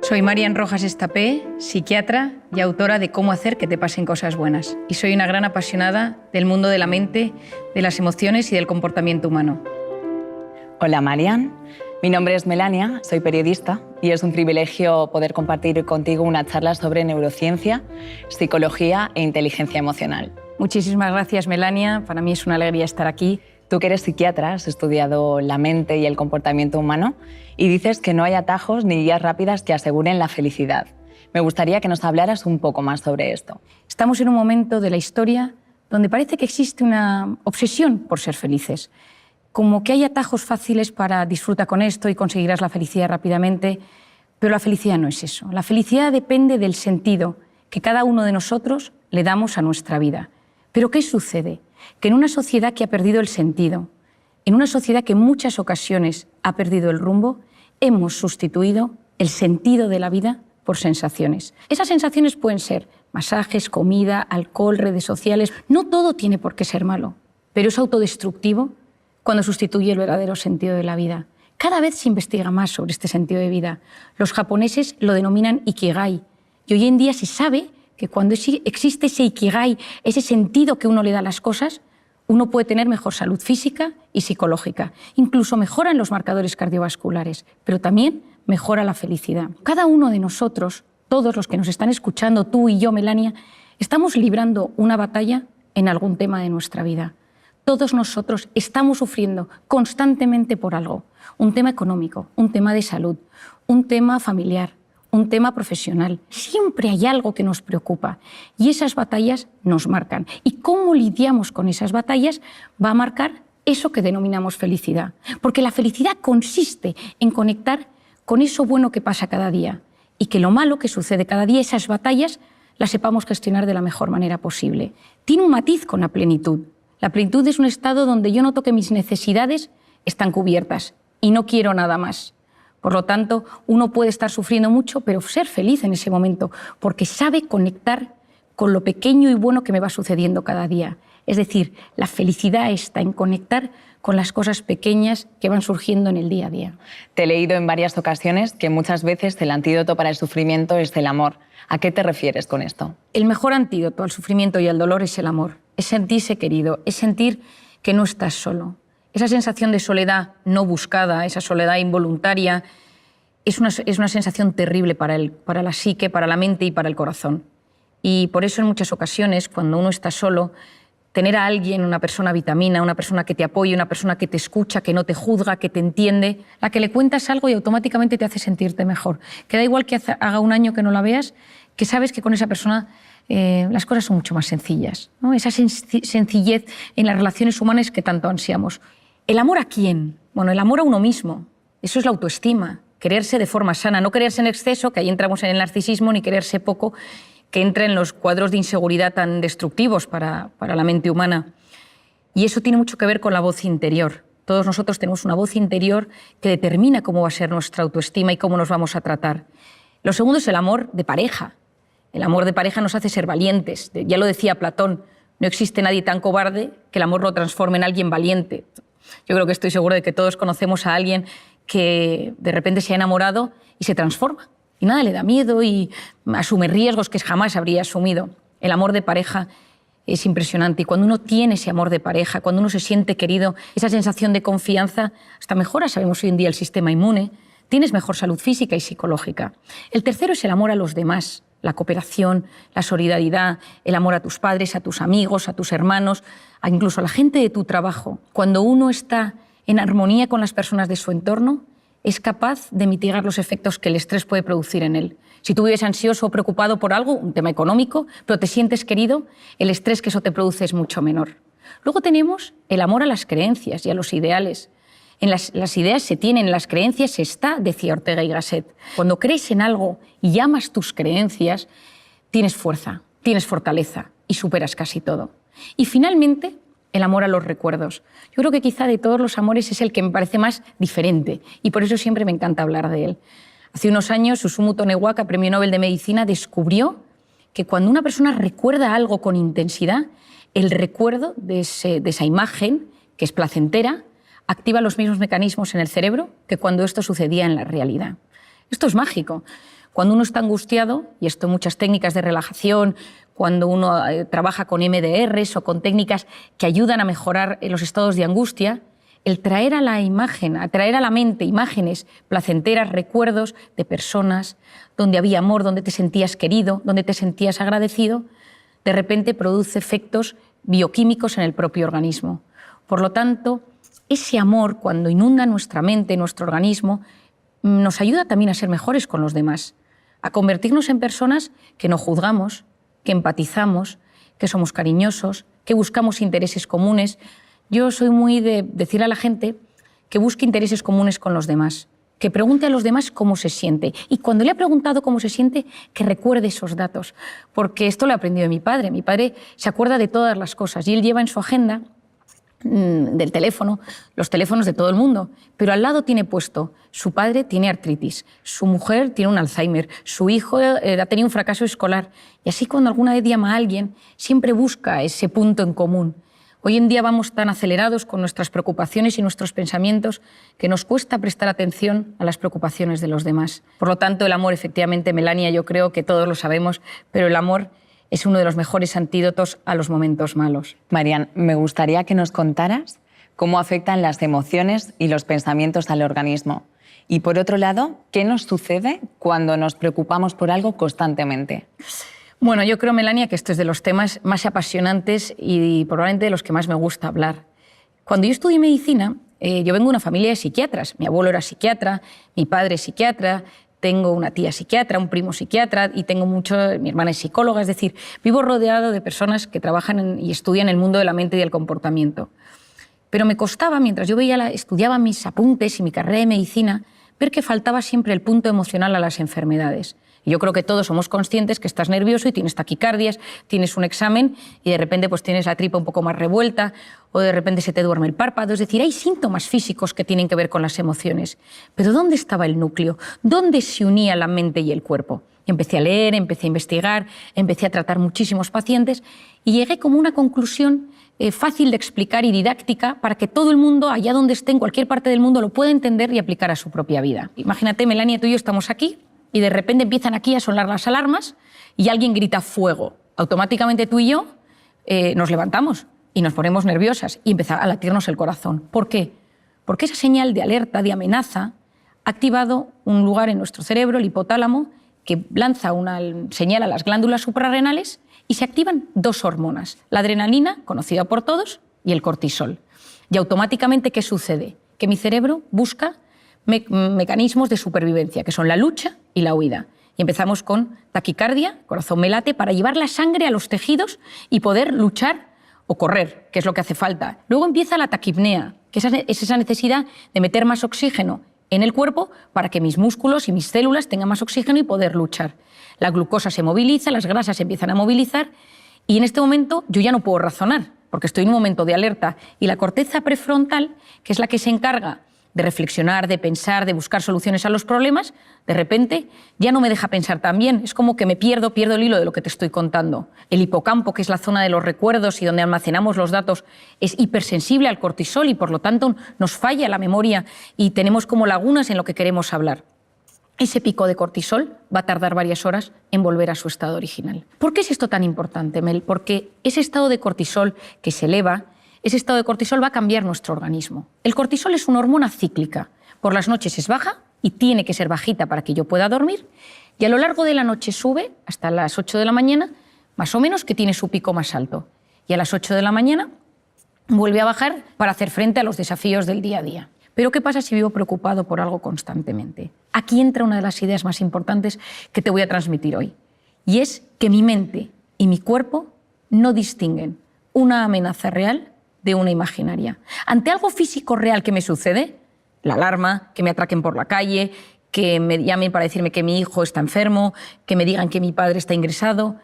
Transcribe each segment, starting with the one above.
Soy Marian Rojas Estapé, psiquiatra y autora de Cómo hacer que te pasen cosas buenas. Y soy una gran apasionada del mundo de la mente, de las emociones y del comportamiento humano. Hola Marian, mi nombre es Melania, soy periodista y es un privilegio poder compartir contigo una charla sobre neurociencia, psicología e inteligencia emocional. Muchísimas gracias, Melania. Para mí es una alegría estar aquí. Tú que eres psiquiatra, has estudiado la mente y el comportamiento humano y dices que no hay atajos ni guías rápidas que aseguren la felicidad. Me gustaría que nos hablaras un poco más sobre esto. Estamos en un momento de la historia donde parece que existe una obsesión por ser felices. Como que hay atajos fáciles para disfrutar con esto y conseguirás la felicidad rápidamente, pero la felicidad no es eso. La felicidad depende del sentido que cada uno de nosotros le damos a nuestra vida. ¿Pero qué sucede? Que en una sociedad que ha perdido el sentido, en una sociedad que en muchas ocasiones ha perdido el rumbo, hemos sustituido el sentido de la vida por sensaciones. Esas sensaciones pueden ser masajes, comida, alcohol, redes sociales. No todo tiene por qué ser malo, pero es autodestructivo cuando sustituye el verdadero sentido de la vida. Cada vez se investiga más sobre este sentido de vida. Los japoneses lo denominan Ikigai y hoy en día se sabe que cuando existe ese Ikigai, ese sentido que uno le da a las cosas, uno puede tener mejor salud física y psicológica. Incluso mejoran los marcadores cardiovasculares, pero también mejora la felicidad. Cada uno de nosotros, todos los que nos están escuchando, tú y yo, Melania, estamos librando una batalla en algún tema de nuestra vida. Todos nosotros estamos sufriendo constantemente por algo. Un tema económico, un tema de salud, un tema familiar, un tema profesional. Siempre hay algo que nos preocupa y esas batallas nos marcan. Y cómo lidiamos con esas batallas va a marcar eso que denominamos felicidad. Porque la felicidad consiste en conectar con eso bueno que pasa cada día y que lo malo que sucede cada día, esas batallas, las sepamos gestionar de la mejor manera posible. Tiene un matiz con la plenitud. La plenitud es un estado donde yo noto que mis necesidades están cubiertas y no quiero nada más. Por lo tanto, uno puede estar sufriendo mucho, pero ser feliz en ese momento, porque sabe conectar con lo pequeño y bueno que me va sucediendo cada día. Es decir, la felicidad está en conectar con las cosas pequeñas que van surgiendo en el día a día. Te he leído en varias ocasiones que muchas veces el antídoto para el sufrimiento es el amor. ¿A qué te refieres con esto? El mejor antídoto al sufrimiento y al dolor es el amor. Es sentirse querido, es sentir que no estás solo. Esa sensación de soledad no buscada, esa soledad involuntaria, es una sensación terrible para la psique, para la mente y para el corazón. Y por eso en muchas ocasiones, cuando uno está solo, tener a alguien, una persona vitamina, una persona que te apoye, una persona que te escucha, que no te juzga, que te entiende, a la que le cuentas algo y automáticamente te hace sentirte mejor. Que da igual que haga un año que no la veas, que sabes que con esa persona las cosas son mucho más sencillas, ¿no? Esa sencillez en las relaciones humanas que tanto ansiamos. ¿El amor a quién? Bueno, el amor a uno mismo. Eso es la autoestima. Quererse de forma sana, no quererse en exceso, que ahí entramos en el narcisismo, ni quererse poco, que entra en los cuadros de inseguridad tan destructivos para la mente humana. Y eso tiene mucho que ver con la voz interior. Todos nosotros tenemos una voz interior que determina cómo va a ser nuestra autoestima y cómo nos vamos a tratar. Lo segundo es el amor de pareja. El amor de pareja nos hace ser valientes. Ya lo decía Platón, no existe nadie tan cobarde que el amor lo transforme en alguien valiente. Yo creo que estoy segura de que todos conocemos a alguien que de repente se ha enamorado y se transforma. Y nada le da miedo y asume riesgos que jamás habría asumido. El amor de pareja es impresionante. Y cuando uno tiene ese amor de pareja, cuando uno se siente querido, esa sensación de confianza, hasta mejora, sabemos hoy en día, el sistema inmune. Tienes mejor salud física y psicológica. El tercero es el amor a los demás. La cooperación, la solidaridad, el amor a tus padres, a tus amigos, a tus hermanos, incluso a la gente de tu trabajo. Cuando uno está en armonía con las personas de su entorno, es capaz de mitigar los efectos que el estrés puede producir en él. Si tú vives ansioso o preocupado por algo, un tema económico, pero te sientes querido, el estrés que eso te produce es mucho menor. Luego tenemos el amor a las creencias y a los ideales. En las ideas se tienen, en las creencias se está, decía Ortega y Gasset. Cuando crees en algo y amas tus creencias, tienes fuerza, tienes fortaleza y superas casi todo. Y finalmente, el amor a los recuerdos. Yo creo que quizá de todos los amores es el que me parece más diferente y por eso siempre me encanta hablar de él. Hace unos años, Susumu Tonewaka, Premio Nobel de Medicina, descubrió que cuando una persona recuerda algo con intensidad, el recuerdo de esa imagen, que es placentera, activa los mismos mecanismos en el cerebro que cuando esto sucedía en la realidad. Esto es mágico. Cuando uno está angustiado, y esto muchas técnicas de relajación, cuando uno trabaja con MDRs o con técnicas que ayudan a mejorar los estados de angustia, el traer a la imagen, atraer a la mente imágenes placenteras, recuerdos de personas donde había amor, donde te sentías querido, donde te sentías agradecido, de repente produce efectos bioquímicos en el propio organismo. Por lo tanto, ese amor, cuando inunda nuestra mente, nuestro organismo, nos ayuda también a ser mejores con los demás, a convertirnos en personas que no juzgamos, que empatizamos, que somos cariñosos, que buscamos intereses comunes. Yo soy muy de decirle a la gente que busque intereses comunes con los demás, que pregunte a los demás cómo se siente. Y cuando le ha preguntado cómo se siente, que recuerde esos datos. Porque esto lo he aprendido de mi padre. Mi padre se acuerda de todas las cosas y él lleva en su agenda del teléfono, los teléfonos de todo el mundo, pero al lado tiene puesto, su padre tiene artritis, su mujer tiene un Alzheimer, su hijo ha tenido un fracaso escolar, y así cuando alguna vez llama a alguien, siempre busca ese punto en común. Hoy en día vamos tan acelerados con nuestras preocupaciones y nuestros pensamientos que nos cuesta prestar atención a las preocupaciones de los demás. Por lo tanto, el amor, efectivamente, Melania, yo creo que todos lo sabemos, pero el amor es uno de los mejores antídotos a los momentos malos. Marian, me gustaría que nos contaras cómo afectan las emociones y los pensamientos al organismo. Y por otro lado, ¿qué nos sucede cuando nos preocupamos por algo constantemente? Bueno, yo creo, Melania, que esto es de los temas más apasionantes y probablemente de los que más me gusta hablar. Cuando yo estudié medicina, yo vengo de una familia de psiquiatras. Mi abuelo era psiquiatra, mi padre es psiquiatra, tengo una tía psiquiatra, un primo psiquiatra y tengo mi hermana es psicóloga, es decir, vivo rodeado de personas que trabajan y estudian el mundo de la mente y del comportamiento. Pero me costaba, mientras yo estudiaba mis apuntes y mi carrera de medicina, ver que faltaba siempre el punto emocional a las enfermedades. Y yo creo que todos somos conscientes que estás nervioso y tienes taquicardias, tienes un examen y de repente pues tienes la tripa un poco más revuelta o de repente se te duerme el párpado. Es decir, hay síntomas físicos que tienen que ver con las emociones. Pero ¿dónde estaba el núcleo? ¿Dónde se unía la mente y el cuerpo? Y empecé a leer, empecé a investigar, empecé a tratar muchísimos pacientes y llegué como a una conclusión fácil de explicar y didáctica para que todo el mundo, allá donde esté, en cualquier parte del mundo, lo pueda entender y aplicar a su propia vida. Imagínate, Melania, tú y yo estamos aquí y de repente empiezan aquí a sonar las alarmas y alguien grita fuego. Automáticamente tú y yo nos levantamos y nos ponemos nerviosas y empieza a latirnos el corazón. ¿Por qué? Porque esa señal de alerta, de amenaza, ha activado un lugar en nuestro cerebro, el hipotálamo, que lanza una señal a las glándulas suprarrenales y se activan dos hormonas, la adrenalina, conocida por todos, y el cortisol. Y automáticamente, ¿qué sucede? Que mi cerebro busca mecanismos de supervivencia, que son la lucha y la huida. Y empezamos con taquicardia, corazón me late, para llevar la sangre a los tejidos y poder luchar o correr, que es lo que hace falta. Luego empieza la taquipnea, que es esa necesidad de meter más oxígeno en el cuerpo para que mis músculos y mis células tengan más oxígeno y poder luchar. La glucosa se moviliza, las grasas se empiezan a movilizar y en este momento yo ya no puedo razonar porque estoy en un momento de alerta y la corteza prefrontal, que es la que se encarga de reflexionar, de pensar, de buscar soluciones a los problemas, de repente ya no me deja pensar tan bien. Es como que me pierdo el hilo de lo que te estoy contando. El hipocampo, que es la zona de los recuerdos y donde almacenamos los datos, es hipersensible al cortisol y por lo tanto nos falla la memoria y tenemos como lagunas en lo que queremos hablar. Ese pico de cortisol va a tardar varias horas en volver a su estado original. ¿Por qué es esto tan importante, Mel? Porque ese estado de cortisol que se eleva, ese estado de cortisol va a cambiar nuestro organismo. El cortisol es una hormona cíclica. Por las noches es baja y tiene que ser bajita para que yo pueda dormir. Y a lo largo de la noche sube hasta las 8 de la mañana, más o menos, que tiene su pico más alto. Y a las 8 de la mañana vuelve a bajar para hacer frente a los desafíos del día a día. Pero ¿qué pasa si vivo preocupado por algo constantemente? Aquí entra una de las ideas más importantes que te voy a transmitir hoy. Y es que mi mente y mi cuerpo no distinguen una amenaza real de una imaginaria. Ante algo físico real que me sucede, la alarma, que me atraquen por la calle, que me llamen para decirme que mi hijo está enfermo, que me digan que mi padre está ingresado,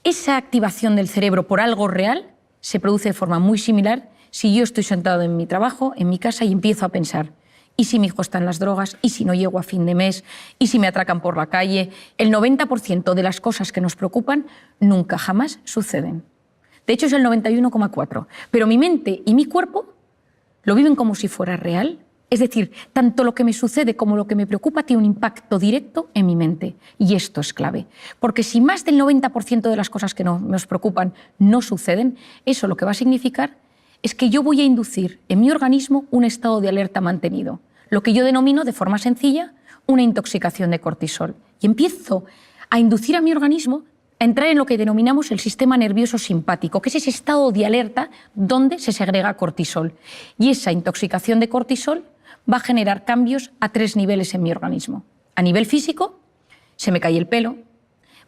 esa activación del cerebro por algo real se produce de forma muy similar si yo estoy sentado en mi trabajo, en mi casa, y empiezo a pensar, ¿y si mi hijo está en las drogas? ¿Y si no llego a fin de mes? ¿Y si me atracan por la calle? El 90% de las cosas que nos preocupan nunca jamás suceden. De hecho, es el 91,4%. Pero mi mente y mi cuerpo lo viven como si fuera real Es decir, tanto lo que me sucede como lo que me preocupa tiene un impacto directo en mi mente. Y esto es clave. Porque si más del 90% de las cosas que nos preocupan no suceden, eso lo que va a significar es que yo voy a inducir en mi organismo un estado de alerta mantenido. Lo que yo denomino, de forma sencilla, una intoxicación de cortisol. Y empiezo a inducir a mi organismo a entrar en lo que denominamos el sistema nervioso simpático, que es ese estado de alerta donde se segrega cortisol. Y esa intoxicación de cortisol va a generar cambios a 3 niveles en mi organismo. A nivel físico, se me cae el pelo.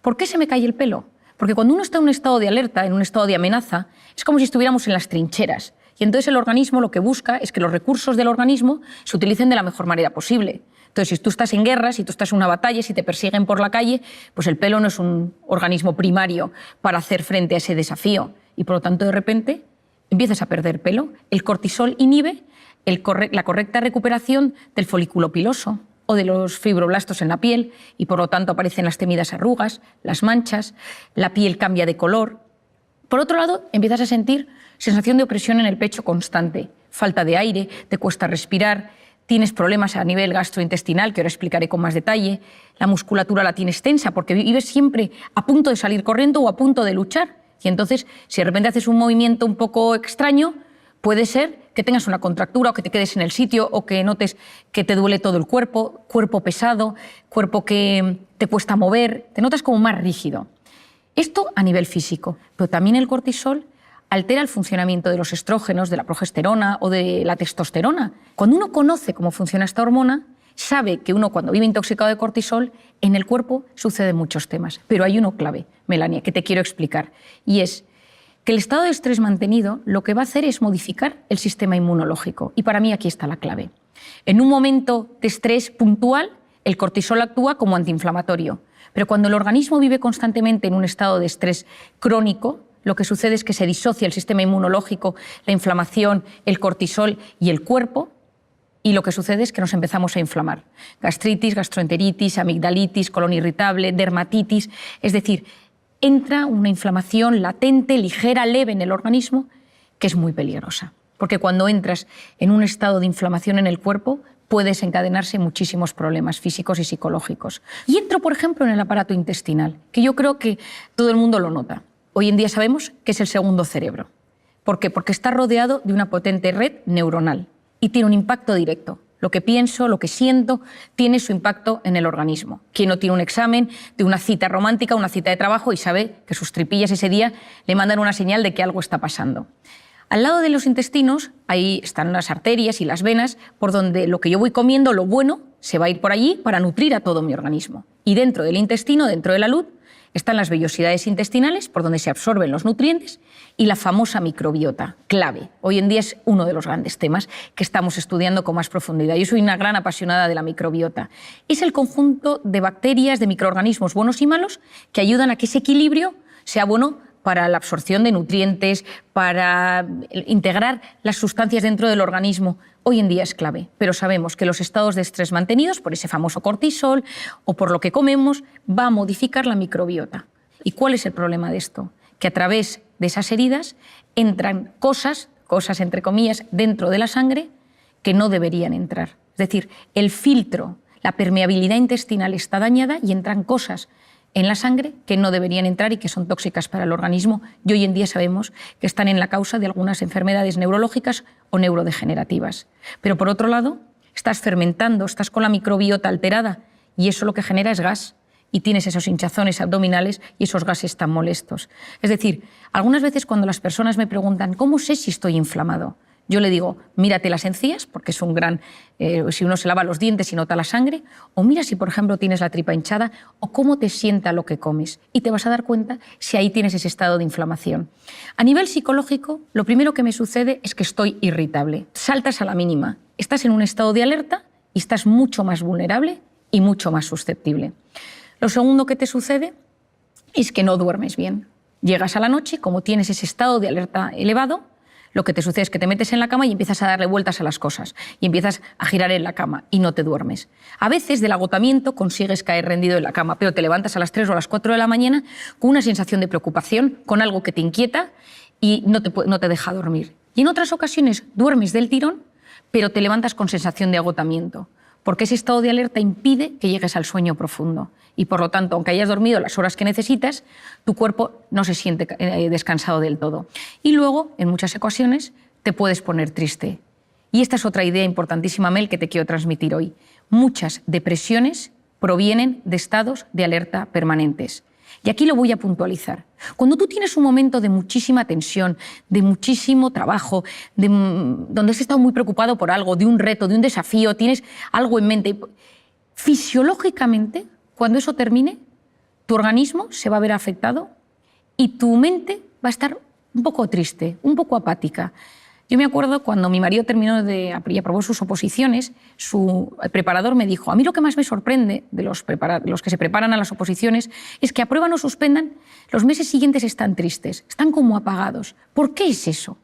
¿Por qué se me cae el pelo? Porque cuando uno está en un estado de alerta, en un estado de amenaza, es como si estuviéramos en las trincheras. Y entonces el organismo lo que busca es que los recursos del organismo se utilicen de la mejor manera posible. Entonces, si tú estás en guerra, si tú estás en una batalla, si te persiguen por la calle, pues el pelo no es un organismo primario para hacer frente a ese desafío. Y por lo tanto, de repente, empiezas a perder pelo. El cortisol inhibe la correcta recuperación del folículo piloso o de los fibroblastos en la piel y por lo tanto aparecen las temidas arrugas, las manchas, la piel cambia de color. Por otro lado, empiezas a sentir sensación de opresión en el pecho constante, falta de aire, te cuesta respirar, tienes problemas a nivel gastrointestinal, que ahora explicaré con más detalle, la musculatura la tienes tensa porque vives siempre a punto de salir corriendo o a punto de luchar. Y entonces, si de repente haces un movimiento un poco extraño, puede ser que tengas una contractura o que te quedes en el sitio o que notes que te duele todo el cuerpo, cuerpo pesado, cuerpo que te cuesta mover, te notas como más rígido. Esto a nivel físico, pero también el cortisol altera el funcionamiento de los estrógenos, de la progesterona o de la testosterona. Cuando uno conoce cómo funciona esta hormona, sabe que uno cuando vive intoxicado de cortisol, en el cuerpo suceden muchos temas. Pero hay uno clave, Melania, que te quiero explicar, y es que el estado de estrés mantenido lo que va a hacer es modificar el sistema inmunológico. Y para mí aquí está la clave. En un momento de estrés puntual, el cortisol actúa como antiinflamatorio. Pero cuando el organismo vive constantemente en un estado de estrés crónico, lo que sucede es que se disocia el sistema inmunológico, la inflamación, el cortisol y el cuerpo, y lo que sucede es que nos empezamos a inflamar. Gastritis, gastroenteritis, amigdalitis, colon irritable, dermatitis, es decir, entra una inflamación latente, ligera, leve en el organismo, que es muy peligrosa. Porque cuando entras en un estado de inflamación en el cuerpo, puede desencadenarse muchísimos problemas físicos y psicológicos. Y entro, por ejemplo, en el aparato intestinal, que yo creo que todo el mundo lo nota. Hoy en día sabemos que es el segundo cerebro. ¿Por qué? Porque está rodeado de una potente red neuronal y tiene un impacto directo. Lo que pienso, lo que siento, tiene su impacto en el organismo. Quien no tiene un examen de una cita romántica, una cita de trabajo y sabe que sus tripillas ese día le mandan una señal de que algo está pasando. Al lado de los intestinos, ahí están las arterias y las venas, por donde lo que yo voy comiendo, lo bueno, se va a ir por allí para nutrir a todo mi organismo. Y dentro del intestino, dentro de la luz, están las vellosidades intestinales, por donde se absorben los nutrientes, y la famosa microbiota, clave. Hoy en día es uno de los grandes temas que estamos estudiando con más profundidad. Yo soy una gran apasionada de la microbiota. Es el conjunto de bacterias, de microorganismos buenos y malos, que ayudan a que ese equilibrio sea bueno para la absorción de nutrientes, para integrar las sustancias dentro del organismo. Hoy en día es clave, pero sabemos que los estados de estrés mantenidos por ese famoso cortisol o por lo que comemos va a modificar la microbiota. ¿Y cuál es el problema de esto? Que a través de esas heridas entran cosas entre comillas, dentro de la sangre que no deberían entrar. Es decir, el filtro, la permeabilidad intestinal está dañada y entran cosas en la sangre que no deberían entrar y que son tóxicas para el organismo, y hoy en día sabemos que están en la causa de algunas enfermedades neurológicas o neurodegenerativas. Pero por otro lado, estás fermentando, estás con la microbiota alterada y eso lo que genera es gas y tienes esos hinchazones abdominales y esos gases tan molestos. Es decir, algunas veces cuando las personas me preguntan ¿cómo sé si estoy inflamado? Yo le digo, mírate las encías, porque es un gran... si uno se lava los dientes y nota la sangre, o mira si, por ejemplo, tienes la tripa hinchada, o cómo te sienta lo que comes. Y te vas a dar cuenta si ahí tienes ese estado de inflamación. A nivel psicológico, lo primero que me sucede es que estoy irritable. Saltas a la mínima. Estás en un estado de alerta y estás mucho más vulnerable y mucho más susceptible. Lo segundo que te sucede es que no duermes bien. Llegas a la noche, como tienes ese estado de alerta elevado, lo que te sucede es que te metes en la cama y empiezas a darle vueltas a las cosas y empiezas a girar en la cama y no te duermes. A veces del agotamiento consigues caer rendido en la cama, pero te levantas a las 3 o a las 4 de la mañana con una sensación de preocupación, con algo que te inquieta y no te deja dormir. Y en otras ocasiones duermes del tirón, pero te levantas con sensación de agotamiento, porque ese estado de alerta impide que llegues al sueño profundo. Y por lo tanto, aunque hayas dormido las horas que necesitas, tu cuerpo no se siente descansado del todo. Y luego, en muchas ocasiones, te puedes poner triste. Y esta es otra idea importantísima, Mel, que te quiero transmitir hoy. Muchas depresiones provienen de estados de alerta permanentes. Y aquí lo voy a puntualizar. Cuando tú tienes un momento de muchísima tensión, de muchísimo trabajo, donde has estado muy preocupado por algo, de un reto, de un desafío, tienes algo en mente, fisiológicamente, cuando eso termine, tu organismo se va a ver afectado y tu mente va a estar un poco triste, un poco apática. Yo me acuerdo cuando mi marido terminó y aprobó sus oposiciones, su preparador me dijo: a mí lo que más me sorprende de los que se preparan a las oposiciones es que aprueban o suspendan, los meses siguientes están tristes, están como apagados. ¿Por qué es eso?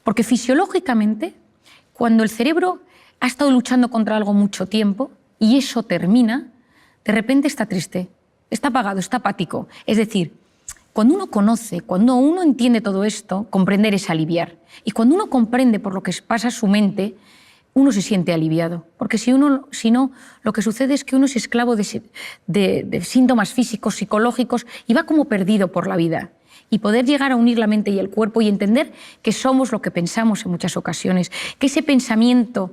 Porque fisiológicamente, cuando el cerebro ha estado luchando contra algo mucho tiempo y eso termina, de repente está triste, está apagado, está apático. Es decir, cuando uno conoce, cuando uno entiende todo esto, comprender es aliviar. Y cuando uno comprende por lo que pasa su mente, uno se siente aliviado. Porque si no, lo que sucede es que uno es esclavo de síntomas físicos, psicológicos, y va como perdido por la vida. Y poder llegar a unir la mente y el cuerpo y entender que somos lo que pensamos en muchas ocasiones, que ese pensamiento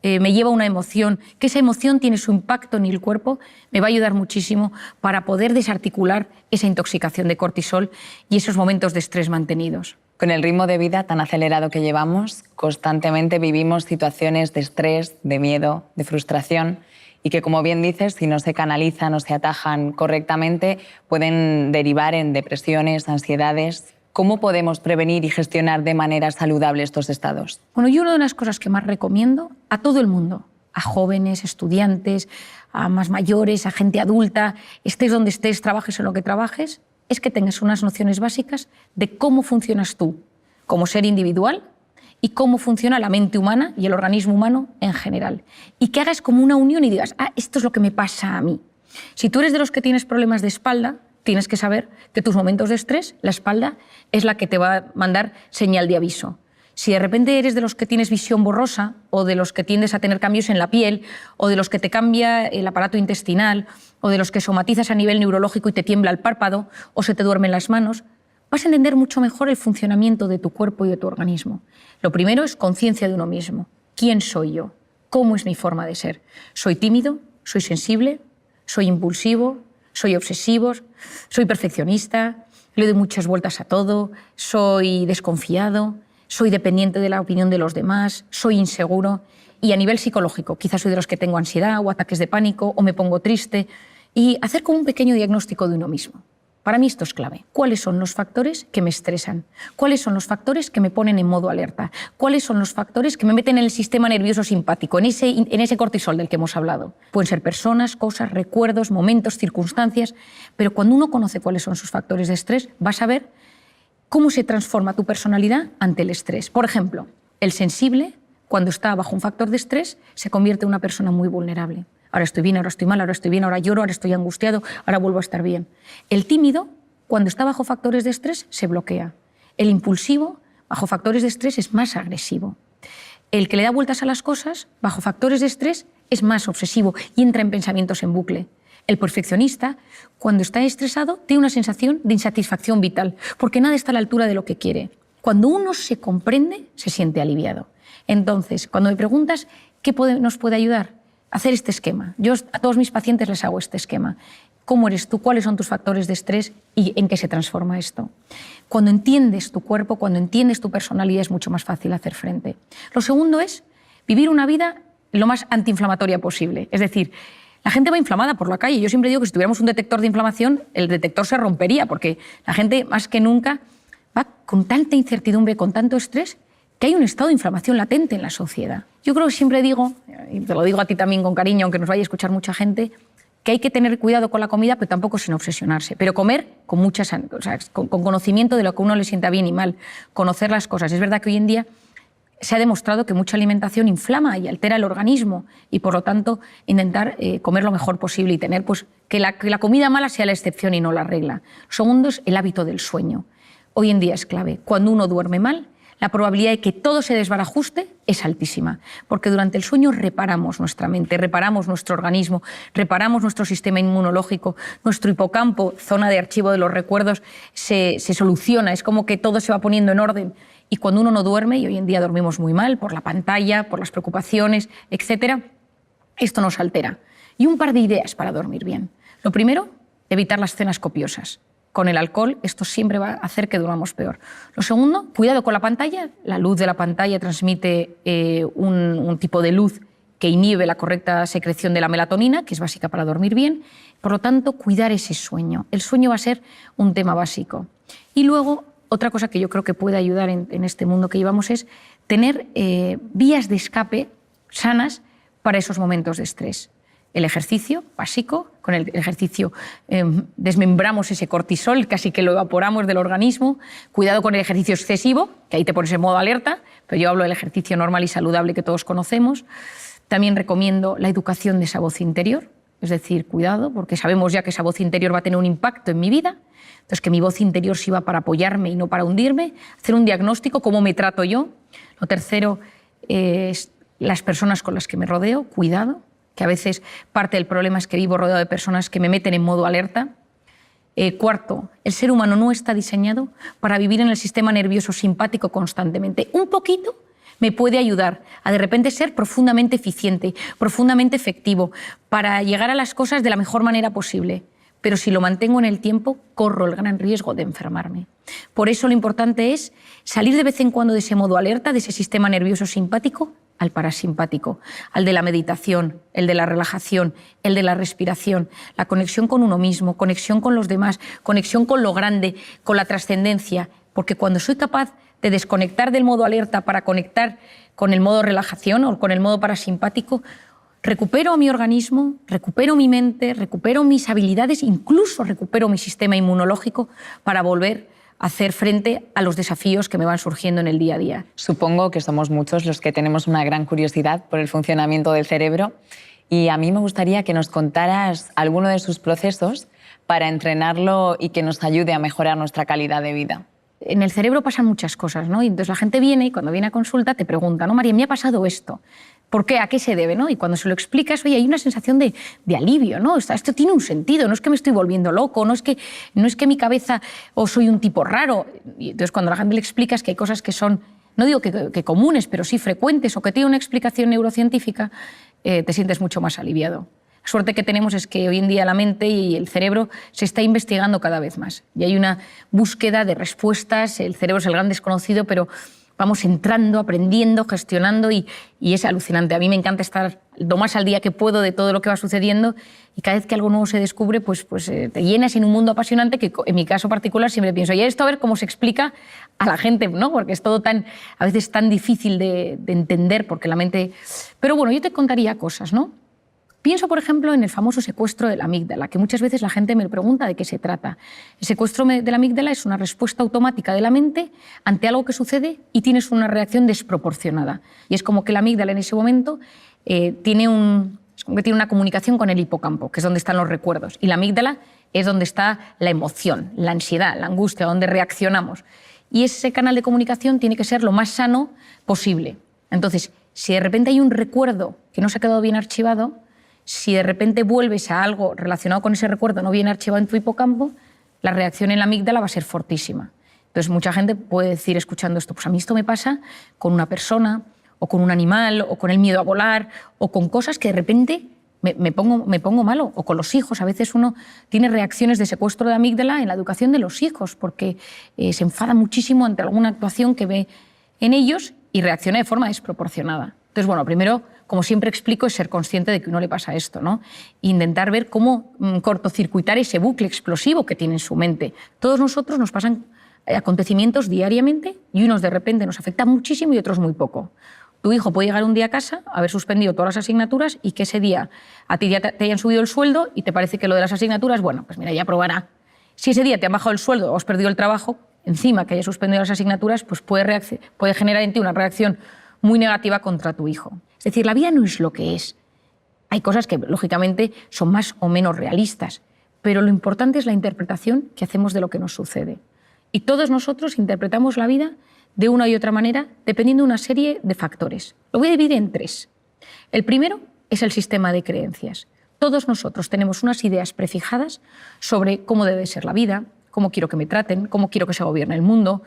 me lleva a una emoción, que esa emoción tiene su impacto en el cuerpo, me va a ayudar muchísimo para poder desarticular esa intoxicación de cortisol y esos momentos de estrés mantenidos. Con el ritmo de vida tan acelerado que llevamos, constantemente vivimos situaciones de estrés, de miedo, de frustración y que, como bien dices, si no se canalizan o se atajan correctamente, pueden derivar en depresiones, ansiedades. ¿Cómo podemos prevenir y gestionar de manera saludable estos estados? Bueno, yo una de las cosas que más recomiendo a todo el mundo, a jóvenes, estudiantes, a más mayores, a gente adulta, estés donde estés, trabajes en lo que trabajes, es que tengas unas nociones básicas de cómo funcionas tú como ser individual y cómo funciona la mente humana y el organismo humano en general. Y que hagas como una unión y digas: ah, esto es lo que me pasa a mí. Si tú eres de los que tienes problemas de espalda, tienes que saber que tus momentos de estrés, la espalda es la que te va a mandar señal de aviso. Si de repente eres de los que tienes visión borrosa o de los que tiendes a tener cambios en la piel o de los que te cambia el aparato intestinal o de los que somatizas a nivel neurológico y te tiembla el párpado o se te duermen las manos, vas a entender mucho mejor el funcionamiento de tu cuerpo y de tu organismo. Lo primero es conciencia de uno mismo. ¿Quién soy yo? ¿Cómo es mi forma de ser? ¿Soy tímido? ¿Soy sensible? ¿Soy impulsivo? ¿Soy obsesivo? ¿Soy perfeccionista? ¿Le doy muchas vueltas a todo? ¿Soy desconfiado? ¿Soy dependiente de la opinión de los demás? ¿Soy inseguro? Y a nivel psicológico, quizás soy de los que tengo ansiedad o ataques de pánico o me pongo triste. Y hacer como un pequeño diagnóstico de uno mismo. Para mí esto es clave. ¿Cuáles son los factores que me estresan? ¿Cuáles son los factores que me ponen en modo alerta? ¿Cuáles son los factores que me meten en el sistema nervioso simpático, en ese cortisol del que hemos hablado? Pueden ser personas, cosas, recuerdos, momentos, circunstancias, pero cuando uno conoce cuáles son sus factores de estrés, vas a ver cómo se transforma tu personalidad ante el estrés. Por ejemplo, el sensible, cuando está bajo un factor de estrés, se convierte en una persona muy vulnerable. Ahora estoy bien, ahora estoy mal, ahora estoy bien, ahora lloro, ahora estoy angustiado, ahora vuelvo a estar bien. El tímido, cuando está bajo factores de estrés, se bloquea. El impulsivo, bajo factores de estrés, es más agresivo. El que le da vueltas a las cosas, bajo factores de estrés, es más obsesivo y entra en pensamientos en bucle. El perfeccionista, cuando está estresado, tiene una sensación de insatisfacción vital, porque nada está a la altura de lo que quiere. Cuando uno se comprende, se siente aliviado. Entonces, cuando me preguntas qué nos puede ayudar, hacer este esquema. Yo a todos mis pacientes les hago este esquema. ¿Cómo eres tú? ¿Cuáles son tus factores de estrés? ¿Y en qué se transforma esto? Cuando entiendes tu cuerpo, cuando entiendes tu personalidad, es mucho más fácil hacer frente. Lo segundo es vivir una vida lo más antiinflamatoria posible. Es decir, la gente va inflamada por la calle. Yo siempre digo que si tuviéramos un detector de inflamación, el detector se rompería, porque la gente, más que nunca, va con tanta incertidumbre, con tanto estrés, que hay un estado de inflamación latente en la sociedad. Yo creo que siempre digo, y te lo digo a ti también con cariño, aunque nos vaya a escuchar mucha gente, que hay que tener cuidado con la comida, pero tampoco sin obsesionarse. Pero comer con con conocimiento de lo que a uno le sienta bien y mal, conocer las cosas. Es verdad que hoy en día se ha demostrado que mucha alimentación inflama y altera el organismo y, por lo tanto, intentar comer lo mejor posible y tener que la comida mala sea la excepción y no la regla. Lo segundo es el hábito del sueño. Hoy en día es clave. Cuando uno duerme mal, la probabilidad de que todo se desbarajuste es altísima, porque durante el sueño reparamos nuestra mente, reparamos nuestro organismo, reparamos nuestro sistema inmunológico, nuestro hipocampo, zona de archivo de los recuerdos, se soluciona, es como que todo se va poniendo en orden. Y cuando uno no duerme, y hoy en día dormimos muy mal por la pantalla, por las preocupaciones, etc., esto nos altera. Y un par de ideas para dormir bien. Lo primero, evitar las cenas copiosas. Con el alcohol esto siempre va a hacer que durmamos peor. Lo segundo, cuidado con la pantalla. La luz de la pantalla transmite un tipo de luz que inhibe la correcta secreción de la melatonina, que es básica para dormir bien. Por lo tanto, cuidar ese sueño. El sueño va a ser un tema básico. Y luego, otra cosa que yo creo que puede ayudar en este mundo que llevamos es tener vías de escape sanas para esos momentos de estrés. El ejercicio básico, con el ejercicio desmembramos ese cortisol, casi que lo evaporamos del organismo. Cuidado con el ejercicio excesivo, que ahí te pones en modo alerta, pero yo hablo del ejercicio normal y saludable que todos conocemos. También recomiendo la educación de esa voz interior, es decir, cuidado, porque sabemos ya que esa voz interior va a tener un impacto en mi vida, entonces que mi voz interior sirva para apoyarme y no para hundirme, hacer un diagnóstico, cómo me trato yo. Lo tercero es las personas con las que me rodeo, cuidado, que a veces parte del problema es que vivo rodeado de personas que me meten en modo alerta. Cuarto, el ser humano no está diseñado para vivir en el sistema nervioso simpático constantemente. Un poquito me puede ayudar a de repente ser profundamente eficiente, profundamente efectivo, para llegar a las cosas de la mejor manera posible. Pero si lo mantengo en el tiempo, corro el gran riesgo de enfermarme. Por eso lo importante es salir de vez en cuando de ese modo alerta, de ese sistema nervioso simpático, al parasimpático, al de la meditación, el de la relajación, el de la respiración, la conexión con uno mismo, conexión con los demás, conexión con lo grande, con la trascendencia, porque cuando soy capaz de desconectar del modo alerta para conectar con el modo relajación o con el modo parasimpático, recupero mi organismo, recupero mi mente, recupero mis habilidades, incluso recupero mi sistema inmunológico para volver a hacer frente a los desafíos que me van surgiendo en el día a día. Supongo que somos muchos los que tenemos una gran curiosidad por el funcionamiento del cerebro y a mí me gustaría que nos contaras alguno de sus procesos para entrenarlo y que nos ayude a mejorar nuestra calidad de vida. En el cerebro pasan muchas cosas, ¿no? Y entonces la gente viene y cuando viene a consulta te pregunta, ¿no, María, me ha pasado esto? ¿Por qué? ¿A qué se debe? ¿No? Y cuando se lo explicas, oye, hay una sensación de alivio, ¿no? Esto tiene un sentido, no es que me estoy volviendo loco, no es que mi cabeza o soy un tipo raro. Y entonces cuando a la gente le explicas que hay cosas que son, no digo que comunes, pero sí frecuentes o que tienen una explicación neurocientífica, te sientes mucho más aliviado. La suerte que tenemos es que hoy en día la mente y el cerebro se está investigando cada vez más y hay una búsqueda de respuestas, el cerebro es el gran desconocido, pero vamos entrando, aprendiendo, gestionando y es alucinante. A mí me encanta estar lo más al día que puedo de todo lo que va sucediendo y cada vez que algo nuevo se descubre, pues te llenas en un mundo apasionante que en mi caso particular siempre pienso, y esto a ver cómo se explica a la gente, ¿no? Porque es todo a veces tan difícil de entender porque la mente... Pero bueno, yo te contaría cosas, ¿no? Pienso, por ejemplo, en el famoso secuestro de la amígdala, que muchas veces la gente me pregunta de qué se trata. El secuestro de la amígdala es una respuesta automática de la mente ante algo que sucede y tienes una reacción desproporcionada. Y es como que la amígdala en ese momento tiene una comunicación con el hipocampo, que es donde están los recuerdos. Y la amígdala es donde está la emoción, la ansiedad, la angustia, donde reaccionamos. Y ese canal de comunicación tiene que ser lo más sano posible. Entonces, si de repente hay un recuerdo que no se ha quedado bien archivado, si de repente vuelves a algo relacionado con ese recuerdo no bien archivado en tu hipocampo, la reacción en la amígdala va a ser fortísima. Entonces, mucha gente puede decir, escuchando esto, pues a mí esto me pasa con una persona, o con un animal, o con el miedo a volar, o con cosas que de repente me pongo malo, o con los hijos. A veces uno tiene reacciones de secuestro de amígdala en la educación de los hijos, porque se enfada muchísimo ante alguna actuación que ve en ellos y reacciona de forma desproporcionada. Entonces, bueno, primero, como siempre explico, es ser consciente de que a uno le pasa esto, ¿no? E intentar ver cómo cortocircuitar ese bucle explosivo que tiene en su mente. Todos nosotros nos pasan acontecimientos diariamente y unos de repente nos afectan muchísimo y otros muy poco. Tu hijo puede llegar un día a casa, haber suspendido todas las asignaturas y que ese día a ti ya te hayan subido el sueldo y te parece que lo de las asignaturas, bueno, pues mira, ya probará. Si ese día te han bajado el sueldo o has perdido el trabajo, encima que hayas suspendido las asignaturas, pues puede generar en ti una reacción muy negativa contra tu hijo. Es decir, la vida no es lo que es. Hay cosas que, lógicamente, son más o menos realistas, pero lo importante es la interpretación que hacemos de lo que nos sucede. Y todos nosotros interpretamos la vida de una y otra manera dependiendo de una serie de factores. Lo voy a dividir en 3. El primero es el sistema de creencias. Todos nosotros tenemos unas ideas prefijadas sobre cómo debe ser la vida, cómo quiero que me traten, cómo quiero que se gobierne el mundo.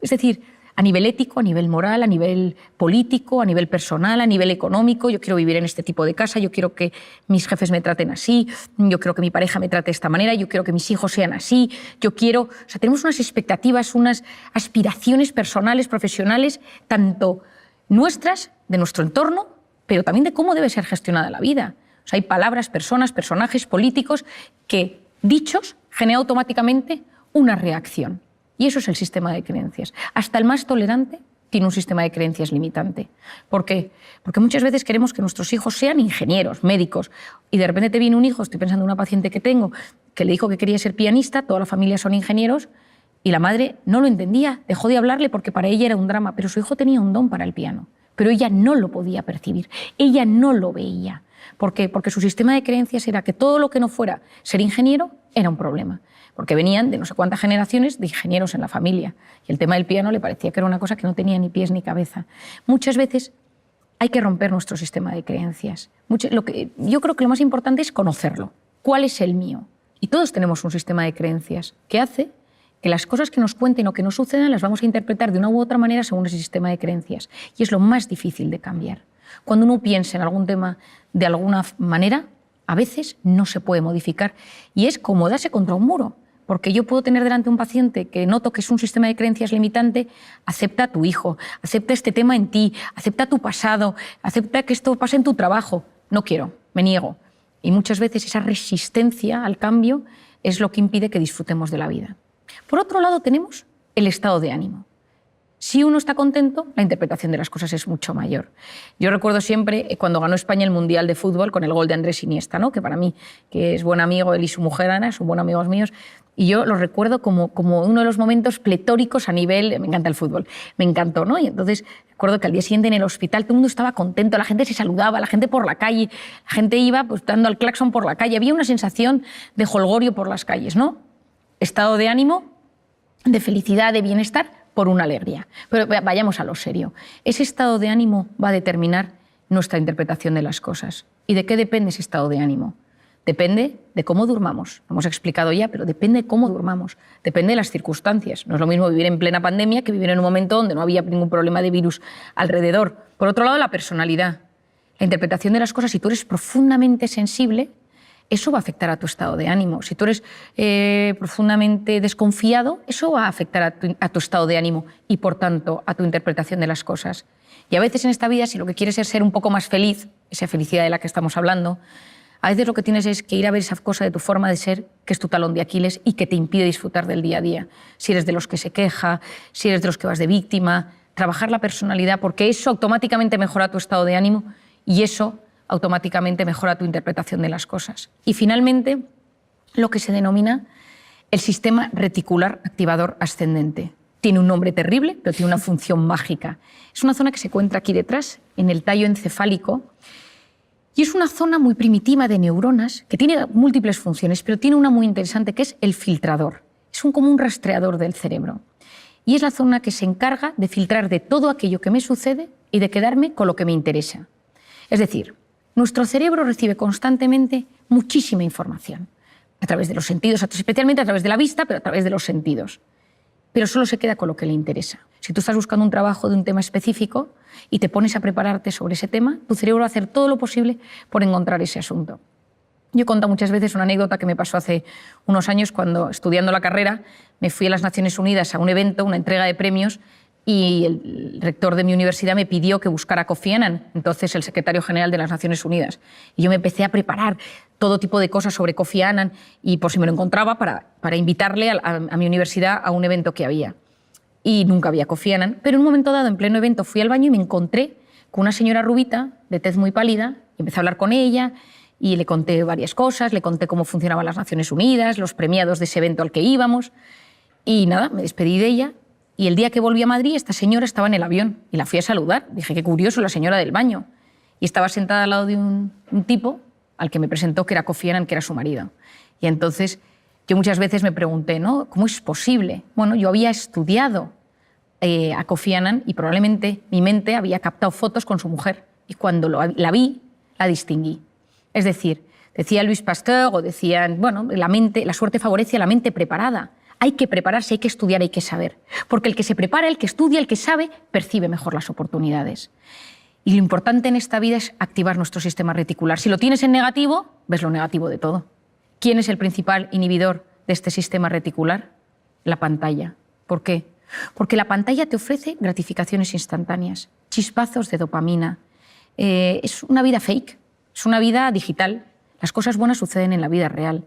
Es decir, a nivel ético, a nivel moral, a nivel político, a nivel personal, a nivel económico. Yo quiero vivir en este tipo de casa, yo quiero que mis jefes me traten así, yo quiero que mi pareja me trate de esta manera, yo quiero que mis hijos sean así, yo quiero... O sea, tenemos unas expectativas, unas aspiraciones personales, profesionales, tanto nuestras, de nuestro entorno, pero también de cómo debe ser gestionada la vida. O sea, hay palabras, personas, personajes políticos que, dichos, generan automáticamente una reacción. Y eso es el sistema de creencias. Hasta el más tolerante tiene un sistema de creencias limitante. ¿Por qué? Porque muchas veces queremos que nuestros hijos sean ingenieros, médicos, y de repente te viene un hijo, estoy pensando en una paciente que tengo, que le dijo que quería ser pianista, toda la familia son ingenieros, y la madre no lo entendía, dejó de hablarle porque para ella era un drama, pero su hijo tenía un don para el piano, pero ella no lo podía percibir, ella no lo veía. ¿Por qué? Porque su sistema de creencias era que todo lo que no fuera ser ingeniero era un problema, porque venían de no sé cuántas generaciones de ingenieros en la familia y el tema del piano le parecía que era una cosa que no tenía ni pies ni cabeza. Muchas veces hay que romper nuestro sistema de creencias. Yo creo que lo más importante es conocerlo. ¿Cuál es el mío? Y todos tenemos un sistema de creencias que hace que las cosas que nos cuenten o que nos sucedan las vamos a interpretar de una u otra manera según ese sistema de creencias. Y es lo más difícil de cambiar. Cuando uno piensa en algún tema de alguna manera, a veces no se puede modificar y es como darse contra un muro, porque yo puedo tener delante un paciente que noto que es un sistema de creencias limitante, acepta a tu hijo, acepta este tema en ti, acepta tu pasado, acepta que esto pase en tu trabajo. No quiero, me niego. Y muchas veces esa resistencia al cambio es lo que impide que disfrutemos de la vida. Por otro lado tenemos el estado de ánimo. Si uno está contento, la interpretación de las cosas es mucho mayor. Yo recuerdo siempre cuando ganó España el Mundial de Fútbol con el gol de Andrés Iniesta, ¿no? Que para mí, que es buen amigo, él y su mujer Ana, son buenos amigos míos, y yo lo recuerdo como uno de los momentos pletóricos a nivel... Me encanta el fútbol, me encantó, ¿no? Y entonces recuerdo que al día siguiente en el hospital todo el mundo estaba contento, la gente se saludaba, la gente por la calle, la gente iba pues, dando al claxon por la calle, había una sensación de jolgorio por las calles, ¿no? Estado de ánimo, de felicidad, de bienestar, por una alegría. Pero vayamos a lo serio. Ese estado de ánimo va a determinar nuestra interpretación de las cosas. ¿Y de qué depende ese estado de ánimo? Depende de cómo durmamos. Lo hemos explicado ya, pero depende de cómo durmamos. Depende de las circunstancias. No es lo mismo vivir en plena pandemia que vivir en un momento donde no había ningún problema de virus alrededor. Por otro lado, la personalidad. La interpretación de las cosas, si tú eres profundamente sensible, eso va a afectar a tu estado de ánimo. Si tú eres profundamente desconfiado, eso va a afectar a tu estado de ánimo y, por tanto, a tu interpretación de las cosas. Y a veces en esta vida, si lo que quieres es ser un poco más feliz, esa felicidad de la que estamos hablando, a veces lo que tienes es que ir a ver esa cosa de tu forma de ser, que es tu talón de Aquiles y que te impide disfrutar del día a día. Si eres de los que se queja, si eres de los que vas de víctima, trabajar la personalidad, porque eso automáticamente mejora tu estado de ánimo y eso automáticamente mejora tu interpretación de las cosas. Y finalmente, lo que se denomina el sistema reticular activador ascendente. Tiene un nombre terrible, pero tiene una función mágica. Es una zona que se encuentra aquí detrás, en el tallo encefálico, y es una zona muy primitiva de neuronas que tiene múltiples funciones, pero tiene una muy interesante que es el filtrador. Es como un rastreador del cerebro. Y es la zona que se encarga de filtrar de todo aquello que me sucede y de quedarme con lo que me interesa. Es decir, nuestro cerebro recibe constantemente muchísima información, a través de los sentidos, especialmente a través de la vista, pero a través de los sentidos. Pero solo se queda con lo que le interesa. Si tú estás buscando un trabajo de un tema específico y te pones a prepararte sobre ese tema, tu cerebro va a hacer todo lo posible por encontrar ese asunto. Yo he contado muchas veces una anécdota que me pasó hace unos años cuando, estudiando la carrera, me fui a las Naciones Unidas a un evento, una entrega de premios, y el rector de mi universidad me pidió que buscara a Kofi Annan, entonces el secretario general de las Naciones Unidas. Y yo me empecé a preparar todo tipo de cosas sobre Kofi Annan y por si me lo encontraba para invitarle a mi universidad a un evento que había. Y nunca había Kofi Annan, pero en un momento dado, en pleno evento, fui al baño y me encontré con una señora rubita, de tez muy pálida, y empecé a hablar con ella y le conté varias cosas, le conté cómo funcionaban las Naciones Unidas, los premiados de ese evento al que íbamos, y nada, me despedí de ella. Y el día que volví a Madrid, esta señora estaba en el avión y la fui a saludar. Dije, qué curioso, la señora del baño. Y estaba sentada al lado de un tipo al que me presentó que era Kofi Annan, que era su marido. Y entonces yo muchas veces me pregunté, ¿no? ¿Cómo es posible? Bueno, yo había estudiado a Kofi Annan y probablemente mi mente había captado fotos con su mujer y cuando la vi, la distinguí. Es decir, decía Louis Pasteur o decían, bueno, la suerte favorece a la mente preparada. Hay que prepararse, hay que estudiar, hay que saber. Porque el que se prepara, el que estudia, el que sabe, percibe mejor las oportunidades. Y lo importante en esta vida es activar nuestro sistema reticular. Si lo tienes en negativo, ves lo negativo de todo. ¿Quién es el principal inhibidor de este sistema reticular? La pantalla. ¿Por qué? Porque la pantalla te ofrece gratificaciones instantáneas, chispazos de dopamina. Es una vida fake, es una vida digital. Las cosas buenas suceden en la vida real.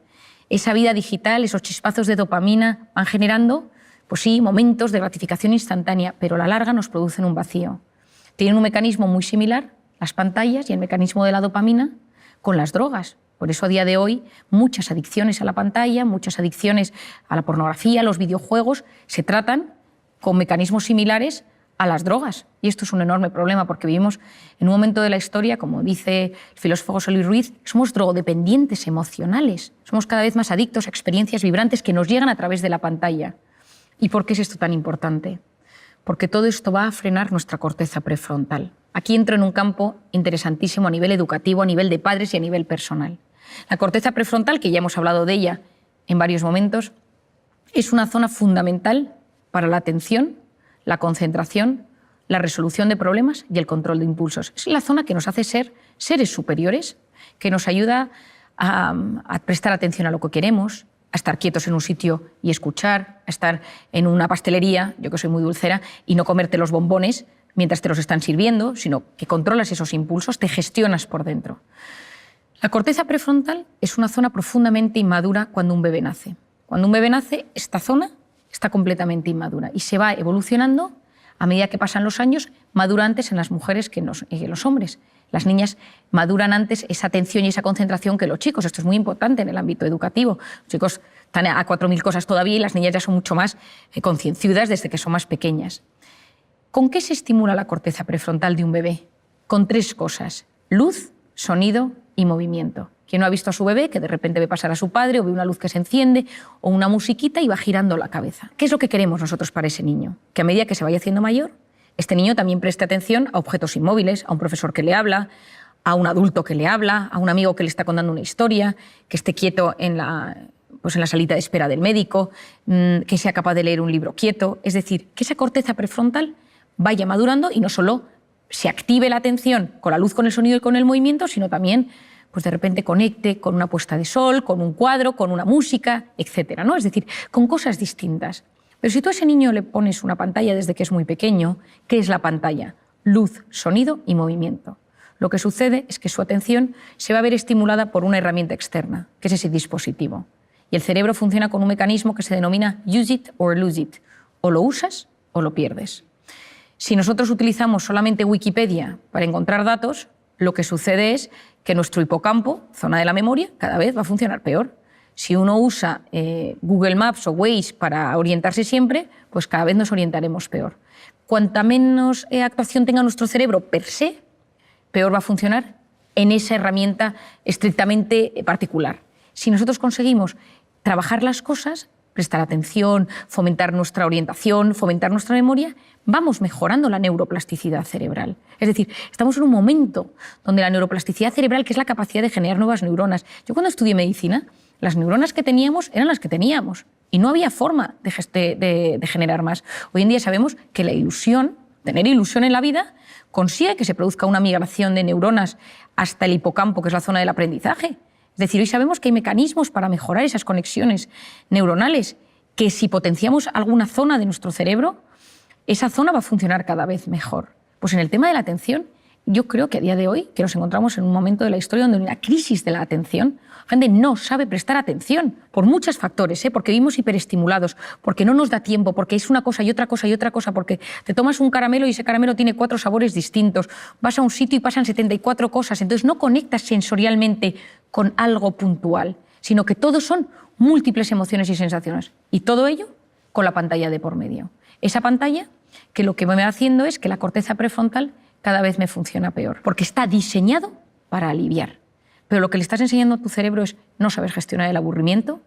Esa vida digital, esos chispazos de dopamina van generando, pues sí, momentos de gratificación instantánea, pero a la larga nos producen un vacío. Tienen un mecanismo muy similar, las pantallas y el mecanismo de la dopamina, con las drogas. Por eso a día de hoy muchas adicciones a la pantalla, muchas adicciones a la pornografía, a los videojuegos, se tratan con mecanismos similares a las drogas. Y esto es un enorme problema porque vivimos en un momento de la historia, como dice el filósofo José Luis Ruiz, somos drogodependientes emocionales. Somos cada vez más adictos a experiencias vibrantes que nos llegan a través de la pantalla. ¿Y por qué es esto tan importante? Porque todo esto va a frenar nuestra corteza prefrontal. Aquí entro en un campo interesantísimo a nivel educativo, a nivel de padres y a nivel personal. La corteza prefrontal, que ya hemos hablado de ella en varios momentos, es una zona fundamental para la atención, la concentración, la resolución de problemas y el control de impulsos. Es la zona que nos hace ser seres superiores, que nos ayuda a prestar atención a lo que queremos, a estar quietos en un sitio y escuchar, a estar en una pastelería, yo que soy muy dulcera, y no comerte los bombones mientras te los están sirviendo, sino que controlas esos impulsos, te gestionas por dentro. La corteza prefrontal es una zona profundamente inmadura cuando un bebé nace. Cuando un bebé nace, esta zona está completamente inmadura y se va evolucionando a medida que pasan los años, madura antes en las mujeres que en los hombres. Las niñas maduran antes esa atención y esa concentración que los chicos. Esto es muy importante en el ámbito educativo. Los chicos están a 4.000 cosas todavía y las niñas ya son mucho más concienciudas desde que son más pequeñas. ¿Con qué se estimula la corteza prefrontal de un bebé? Con 3 cosas: luz, sonido y movimiento. ¿Quién no ha visto a su bebé que de repente ve pasar a su padre o ve una luz que se enciende o una musiquita y va girando la cabeza? ¿Qué es lo que queremos nosotros para ese niño? Que a medida que se vaya haciendo mayor, este niño también preste atención a objetos inmóviles, a un profesor que le habla, a un adulto que le habla, a un amigo que le está contando una historia, que esté quieto en la salita de espera del médico, que sea capaz de leer un libro quieto. Es decir, que esa corteza prefrontal vaya madurando y no solo se active la atención con la luz, con el sonido y con el movimiento, sino también pues de repente conecte con una puesta de sol, con un cuadro, con una música, etcétera, ¿no? Es decir, con cosas distintas. Pero si tú a ese niño le pones una pantalla desde que es muy pequeño, ¿qué es la pantalla? Luz, sonido y movimiento. Lo que sucede es que su atención se va a ver estimulada por una herramienta externa, que es ese dispositivo. Y el cerebro funciona con un mecanismo que se denomina use it or lose it. O lo usas o lo pierdes. Si nosotros utilizamos solamente Wikipedia para encontrar datos, lo que sucede es que nuestro hipocampo, zona de la memoria, cada vez va a funcionar peor. Si uno usa Google Maps o Waze para orientarse siempre, pues cada vez nos orientaremos peor. Cuanta menos actuación tenga nuestro cerebro per se, peor va a funcionar en esa herramienta estrictamente particular. Si nosotros conseguimos trabajar las cosas, prestar atención, fomentar nuestra orientación, fomentar nuestra memoria, vamos mejorando la neuroplasticidad cerebral. Es decir, estamos en un momento donde la neuroplasticidad cerebral, que es la capacidad de generar nuevas neuronas. Yo cuando estudié medicina, las neuronas que teníamos eran las que teníamos y no había forma de generar más. Hoy en día sabemos que la ilusión, tener ilusión en la vida, consigue que se produzca una migración de neuronas hasta el hipocampo, que es la zona del aprendizaje. Es decir, hoy sabemos que hay mecanismos para mejorar esas conexiones neuronales, que si potenciamos alguna zona de nuestro cerebro, esa zona va a funcionar cada vez mejor. Pues en el tema de la atención, yo creo que a día de hoy, que nos encontramos en un momento de la historia donde hay una crisis de la atención, la gente no sabe prestar atención, por muchos factores, porque vivimos hiperestimulados, porque no nos da tiempo, porque es una cosa y otra cosa y otra cosa, porque te tomas un caramelo y ese caramelo tiene 4 sabores distintos, vas a un sitio y pasan 74 cosas, entonces no conectas sensorialmente con algo puntual, sino que todo son múltiples emociones y sensaciones, y todo ello con la pantalla de por medio. Esa pantalla que lo que me va haciendo es que la corteza prefrontal cada vez me funciona peor, porque está diseñado para aliviar. Pero lo que le estás enseñando a tu cerebro es no saber gestionar el aburrimiento,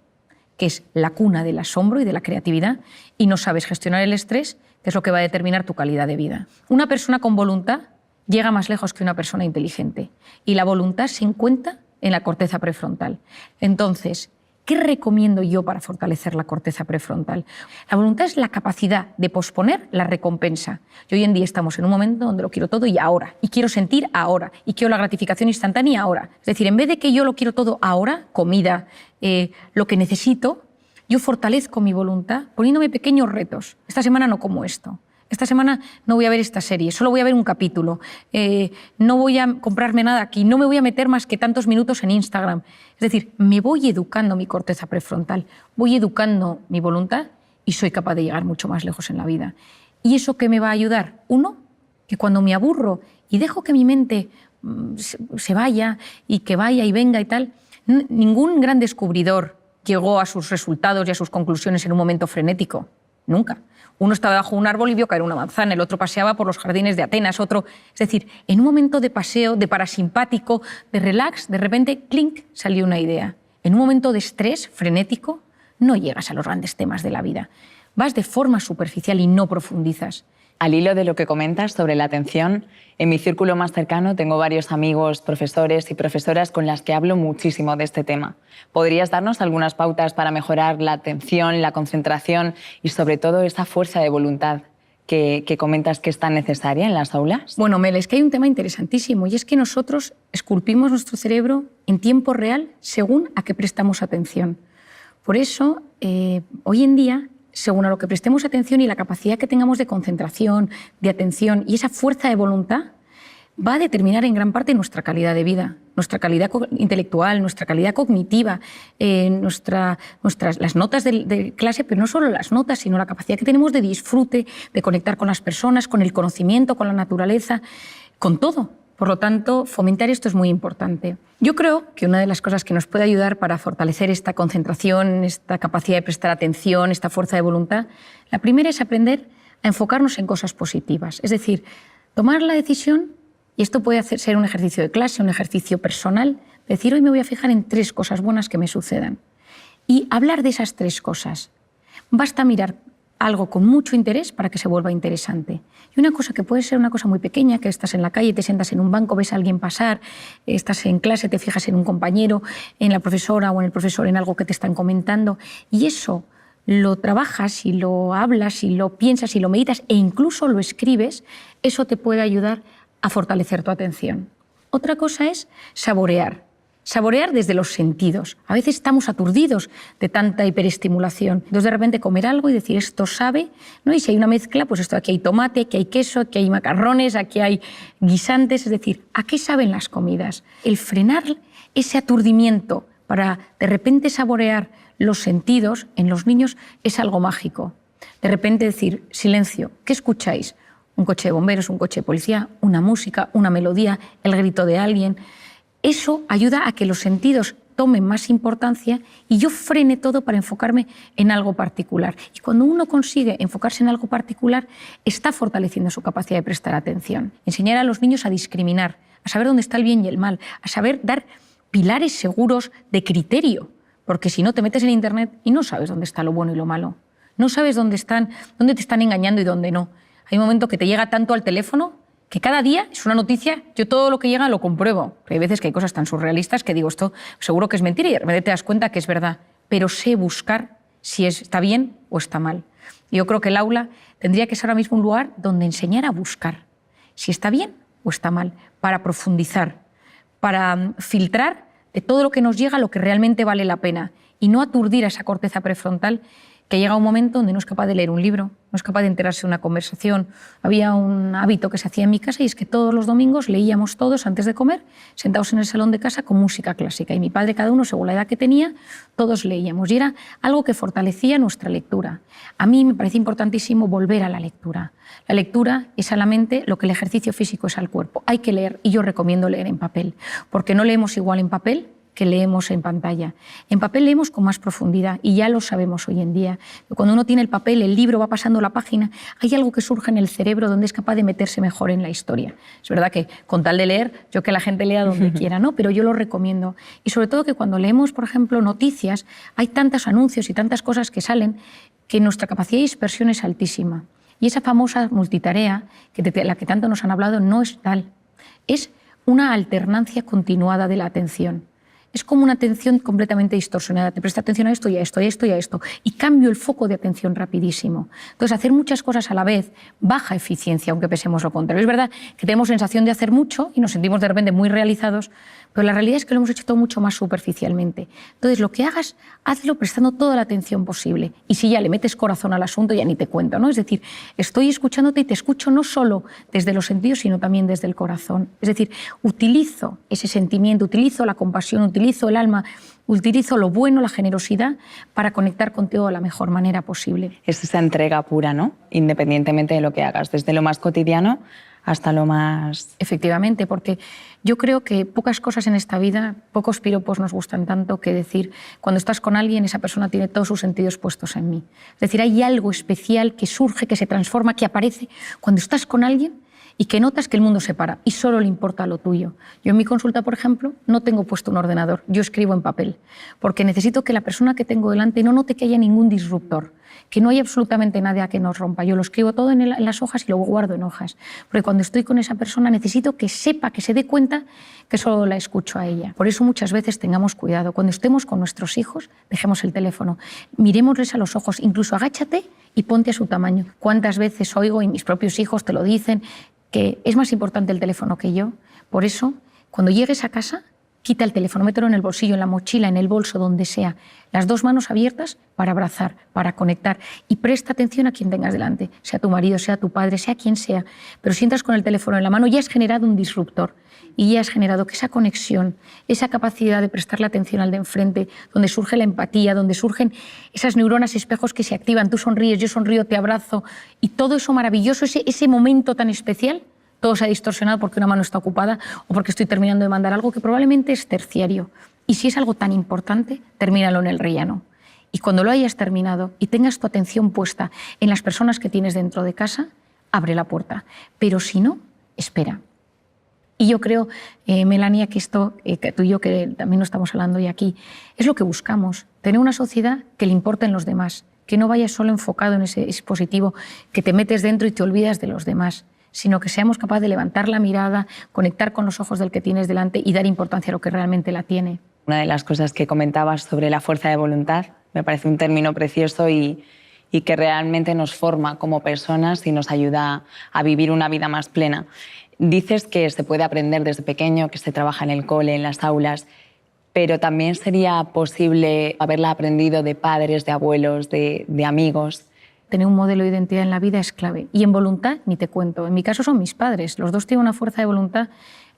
que es la cuna del asombro y de la creatividad, y no sabes gestionar el estrés, que es lo que va a determinar tu calidad de vida. Una persona con voluntad llega más lejos que una persona inteligente, y la voluntad se encuentra en la corteza prefrontal. Entonces, ¿qué recomiendo yo para fortalecer la corteza prefrontal? La voluntad es la capacidad de posponer la recompensa. Y hoy en día estamos en un momento donde lo quiero todo y ahora, y quiero sentir ahora, y quiero la gratificación instantánea ahora. Es decir, en vez de que yo lo quiero todo ahora, comida, lo que necesito, yo fortalezco mi voluntad poniéndome pequeños retos. Esta semana no como esto. Esta semana no voy a ver esta serie, solo voy a ver un capítulo. No voy a comprarme nada aquí, no me voy a meter más que tantos minutos en Instagram. Es decir, me voy educando mi corteza prefrontal, voy educando mi voluntad y soy capaz de llegar mucho más lejos en la vida. ¿Y eso qué me va a ayudar? Uno, que cuando me aburro y dejo que mi mente se vaya y que vaya y venga y tal, ningún gran descubridor llegó a sus resultados y a sus conclusiones en un momento frenético. Nunca. Uno estaba bajo un árbol y vio caer una manzana, el otro paseaba por los jardines de Atenas, otro... Es decir, en un momento de paseo, de parasimpático, de relax, de repente, clink, salió una idea. En un momento de estrés frenético, no llegas a los grandes temas de la vida. Vas de forma superficial y no profundizas. Al hilo de lo que comentas sobre la atención, en mi círculo más cercano tengo varios amigos, profesores y profesoras con las que hablo muchísimo de este tema. ¿Podrías darnos algunas pautas para mejorar la atención, la concentración y sobre todo esa fuerza de voluntad que comentas que es tan necesaria en las aulas? Bueno, Mel, es que hay un tema interesantísimo y es que nosotros esculpimos nuestro cerebro en tiempo real según a qué prestamos atención. Por eso, hoy en día, según a lo que prestemos atención y la capacidad que tengamos de concentración, de atención y esa fuerza de voluntad, va a determinar en gran parte nuestra calidad de vida, nuestra calidad intelectual, nuestra calidad cognitiva, las notas de clase, pero no solo las notas, sino la capacidad que tenemos de disfrute, de conectar con las personas, con el conocimiento, con la naturaleza, con todo. Por lo tanto, fomentar esto es muy importante. Yo creo que una de las cosas que nos puede ayudar para fortalecer esta concentración, esta capacidad de prestar atención, esta fuerza de voluntad, la primera es aprender a enfocarnos en cosas positivas. Es decir, tomar la decisión, y esto puede ser un ejercicio de clase, un ejercicio personal, decir hoy me voy a fijar en 3 cosas buenas que me sucedan. Y hablar de esas 3 cosas. Basta mirar algo con mucho interés para que se vuelva interesante. Y una cosa que puede ser una cosa muy pequeña, que estás en la calle, te sientas en un banco, ves a alguien pasar, estás en clase, te fijas en un compañero, en la profesora o en el profesor, en algo que te están comentando, y eso lo trabajas y lo hablas y lo piensas y lo meditas e incluso lo escribes, eso te puede ayudar a fortalecer tu atención. Otra cosa es saborear. Saborear desde los sentidos. A veces estamos aturdidos de tanta hiperestimulación. Entonces, de repente, comer algo y decir, esto sabe, ¿no? Y si hay una mezcla, pues esto, aquí hay tomate, aquí hay queso, aquí hay macarrones, aquí hay guisantes. Es decir, ¿a qué saben las comidas? El frenar ese aturdimiento para, de repente, saborear los sentidos en los niños es algo mágico. De repente decir, silencio, ¿qué escucháis? Un coche de bomberos, un coche de policía, una música, una melodía, el grito de alguien. Eso ayuda a que los sentidos tomen más importancia y yo frene todo para enfocarme en algo particular. Y cuando uno consigue enfocarse en algo particular, está fortaleciendo su capacidad de prestar atención. Enseñar a los niños a discriminar, a saber dónde está el bien y el mal, a saber dar pilares seguros de criterio, porque si no te metes en Internet y no sabes dónde está lo bueno y lo malo. No sabes dónde te están engañando y dónde no. Hay un momento que te llega tanto al teléfono que cada día es una noticia, yo todo lo que llega lo compruebo. Hay veces que hay cosas tan surrealistas que digo, esto seguro que es mentira y de repente te das cuenta que es verdad. Pero sé buscar si está bien o está mal. Yo creo que el aula tendría que ser ahora mismo un lugar donde enseñar a buscar si está bien o está mal, para profundizar, para filtrar de todo lo que nos llega lo que realmente vale la pena y no aturdir a esa corteza prefrontal que llega un momento donde no es capaz de leer un libro, no es capaz de enterarse de una conversación. Había un hábito que se hacía en mi casa y es que todos los domingos leíamos todos antes de comer, sentados en el salón de casa con música clásica. Y mi padre, cada uno según la edad que tenía, todos leíamos. Y era algo que fortalecía nuestra lectura. A mí me parece importantísimo volver a la lectura. La lectura es a la mente lo que el ejercicio físico es al cuerpo. Hay que leer y yo recomiendo leer en papel, porque no leemos igual en papel que leemos en pantalla. En papel leemos con más profundidad y ya lo sabemos hoy en día. Cuando uno tiene el papel, el libro va pasando la página, hay algo que surge en el cerebro donde es capaz de meterse mejor en la historia. Es verdad que con tal de leer, yo que la gente lea donde quiera, ¿no? Pero yo lo recomiendo. Y sobre todo que cuando leemos, por ejemplo, noticias, hay tantos anuncios y tantas cosas que salen que nuestra capacidad de dispersión es altísima. Y esa famosa multitarea, de la que tanto nos han hablado, no es tal. Es una alternancia continuada de la atención. Es como una atención completamente distorsionada. Te presta atención a esto y a esto, a esto y a esto. Y cambio el foco de atención rapidísimo. Entonces, hacer muchas cosas a la vez, baja eficiencia, aunque pensemos lo contrario. Es verdad que tenemos sensación de hacer mucho y nos sentimos de repente muy realizados, pero la realidad es que lo hemos hecho todo mucho más superficialmente. Entonces, lo que hagas, hazlo prestando toda la atención posible. Y si ya le metes corazón al asunto, ya ni te cuento, ¿no? Es decir, estoy escuchándote y te escucho no solo desde los sentidos, sino también desde el corazón. Es decir, utilizo ese sentimiento, utilizo la compasión, utilizo el alma, utilizo lo bueno, la generosidad, para conectar contigo de la mejor manera posible. Es esa entrega pura, ¿no? Independientemente de lo que hagas, desde lo más cotidiano hasta lo más... Efectivamente, porque yo creo que pocas cosas en esta vida, pocos piropos nos gustan tanto que decir, cuando estás con alguien, esa persona tiene todos sus sentidos puestos en mí. Es decir, hay algo especial que surge, que se transforma, que aparece cuando estás con alguien y que notas que el mundo se para y solo le importa lo tuyo. Yo en mi consulta, por ejemplo, no tengo puesto un ordenador, yo escribo en papel, porque necesito que la persona que tengo delante no note que haya ningún disruptor, que no haya absolutamente nada que nos rompa. Yo lo escribo todo en las hojas y lo guardo en hojas, porque cuando estoy con esa persona necesito que sepa, que se dé cuenta que solo la escucho a ella. Por eso muchas veces tengamos cuidado. Cuando estemos con nuestros hijos, dejemos el teléfono, mirémosles a los ojos, incluso agáchate y ponte a su tamaño. ¿Cuántas veces oigo, y mis propios hijos te lo dicen, que es más importante el teléfono que yo? Por eso, cuando llegues a casa, quita el teléfono, mételo en el bolsillo, en la mochila, en el bolso, donde sea. Las dos manos abiertas para abrazar, para conectar. Y presta atención a quien tengas delante, sea tu marido, sea tu padre, sea quien sea. Pero si entras con el teléfono en la mano, ya has generado un disruptor. Y ya has generado que esa conexión, esa capacidad de prestarle atención al de enfrente, donde surge la empatía, donde surgen esas neuronas espejos que se activan, tú sonríes, yo sonrío, te abrazo, y todo eso maravilloso, ese momento tan especial, todo se ha distorsionado porque una mano está ocupada o porque estoy terminando de mandar algo que probablemente es terciario. Y si es algo tan importante, termínalo en el rellano. Y cuando lo hayas terminado y tengas tu atención puesta en las personas que tienes dentro de casa, abre la puerta. Pero si no, espera. Y yo creo, Melania, que esto, que tú y yo que también lo estamos hablando hoy aquí, es lo que buscamos, tener una sociedad que le importen los demás, que no vayas solo enfocado en ese dispositivo, que te metes dentro y te olvidas de los demás, sino que seamos capaces de levantar la mirada, conectar con los ojos del que tienes delante y dar importancia a lo que realmente la tiene. Una de las cosas que comentabas sobre la fuerza de voluntad me parece un término precioso y que realmente nos forma como personas y nos ayuda a vivir una vida más plena. Dices que se puede aprender desde pequeño, que se trabaja en el cole, en las aulas, pero también sería posible haberla aprendido de padres, de abuelos, de amigos. Tener un modelo de identidad en la vida es clave. Y en voluntad, ni te cuento. En mi caso son mis padres. Los dos tienen una fuerza de voluntad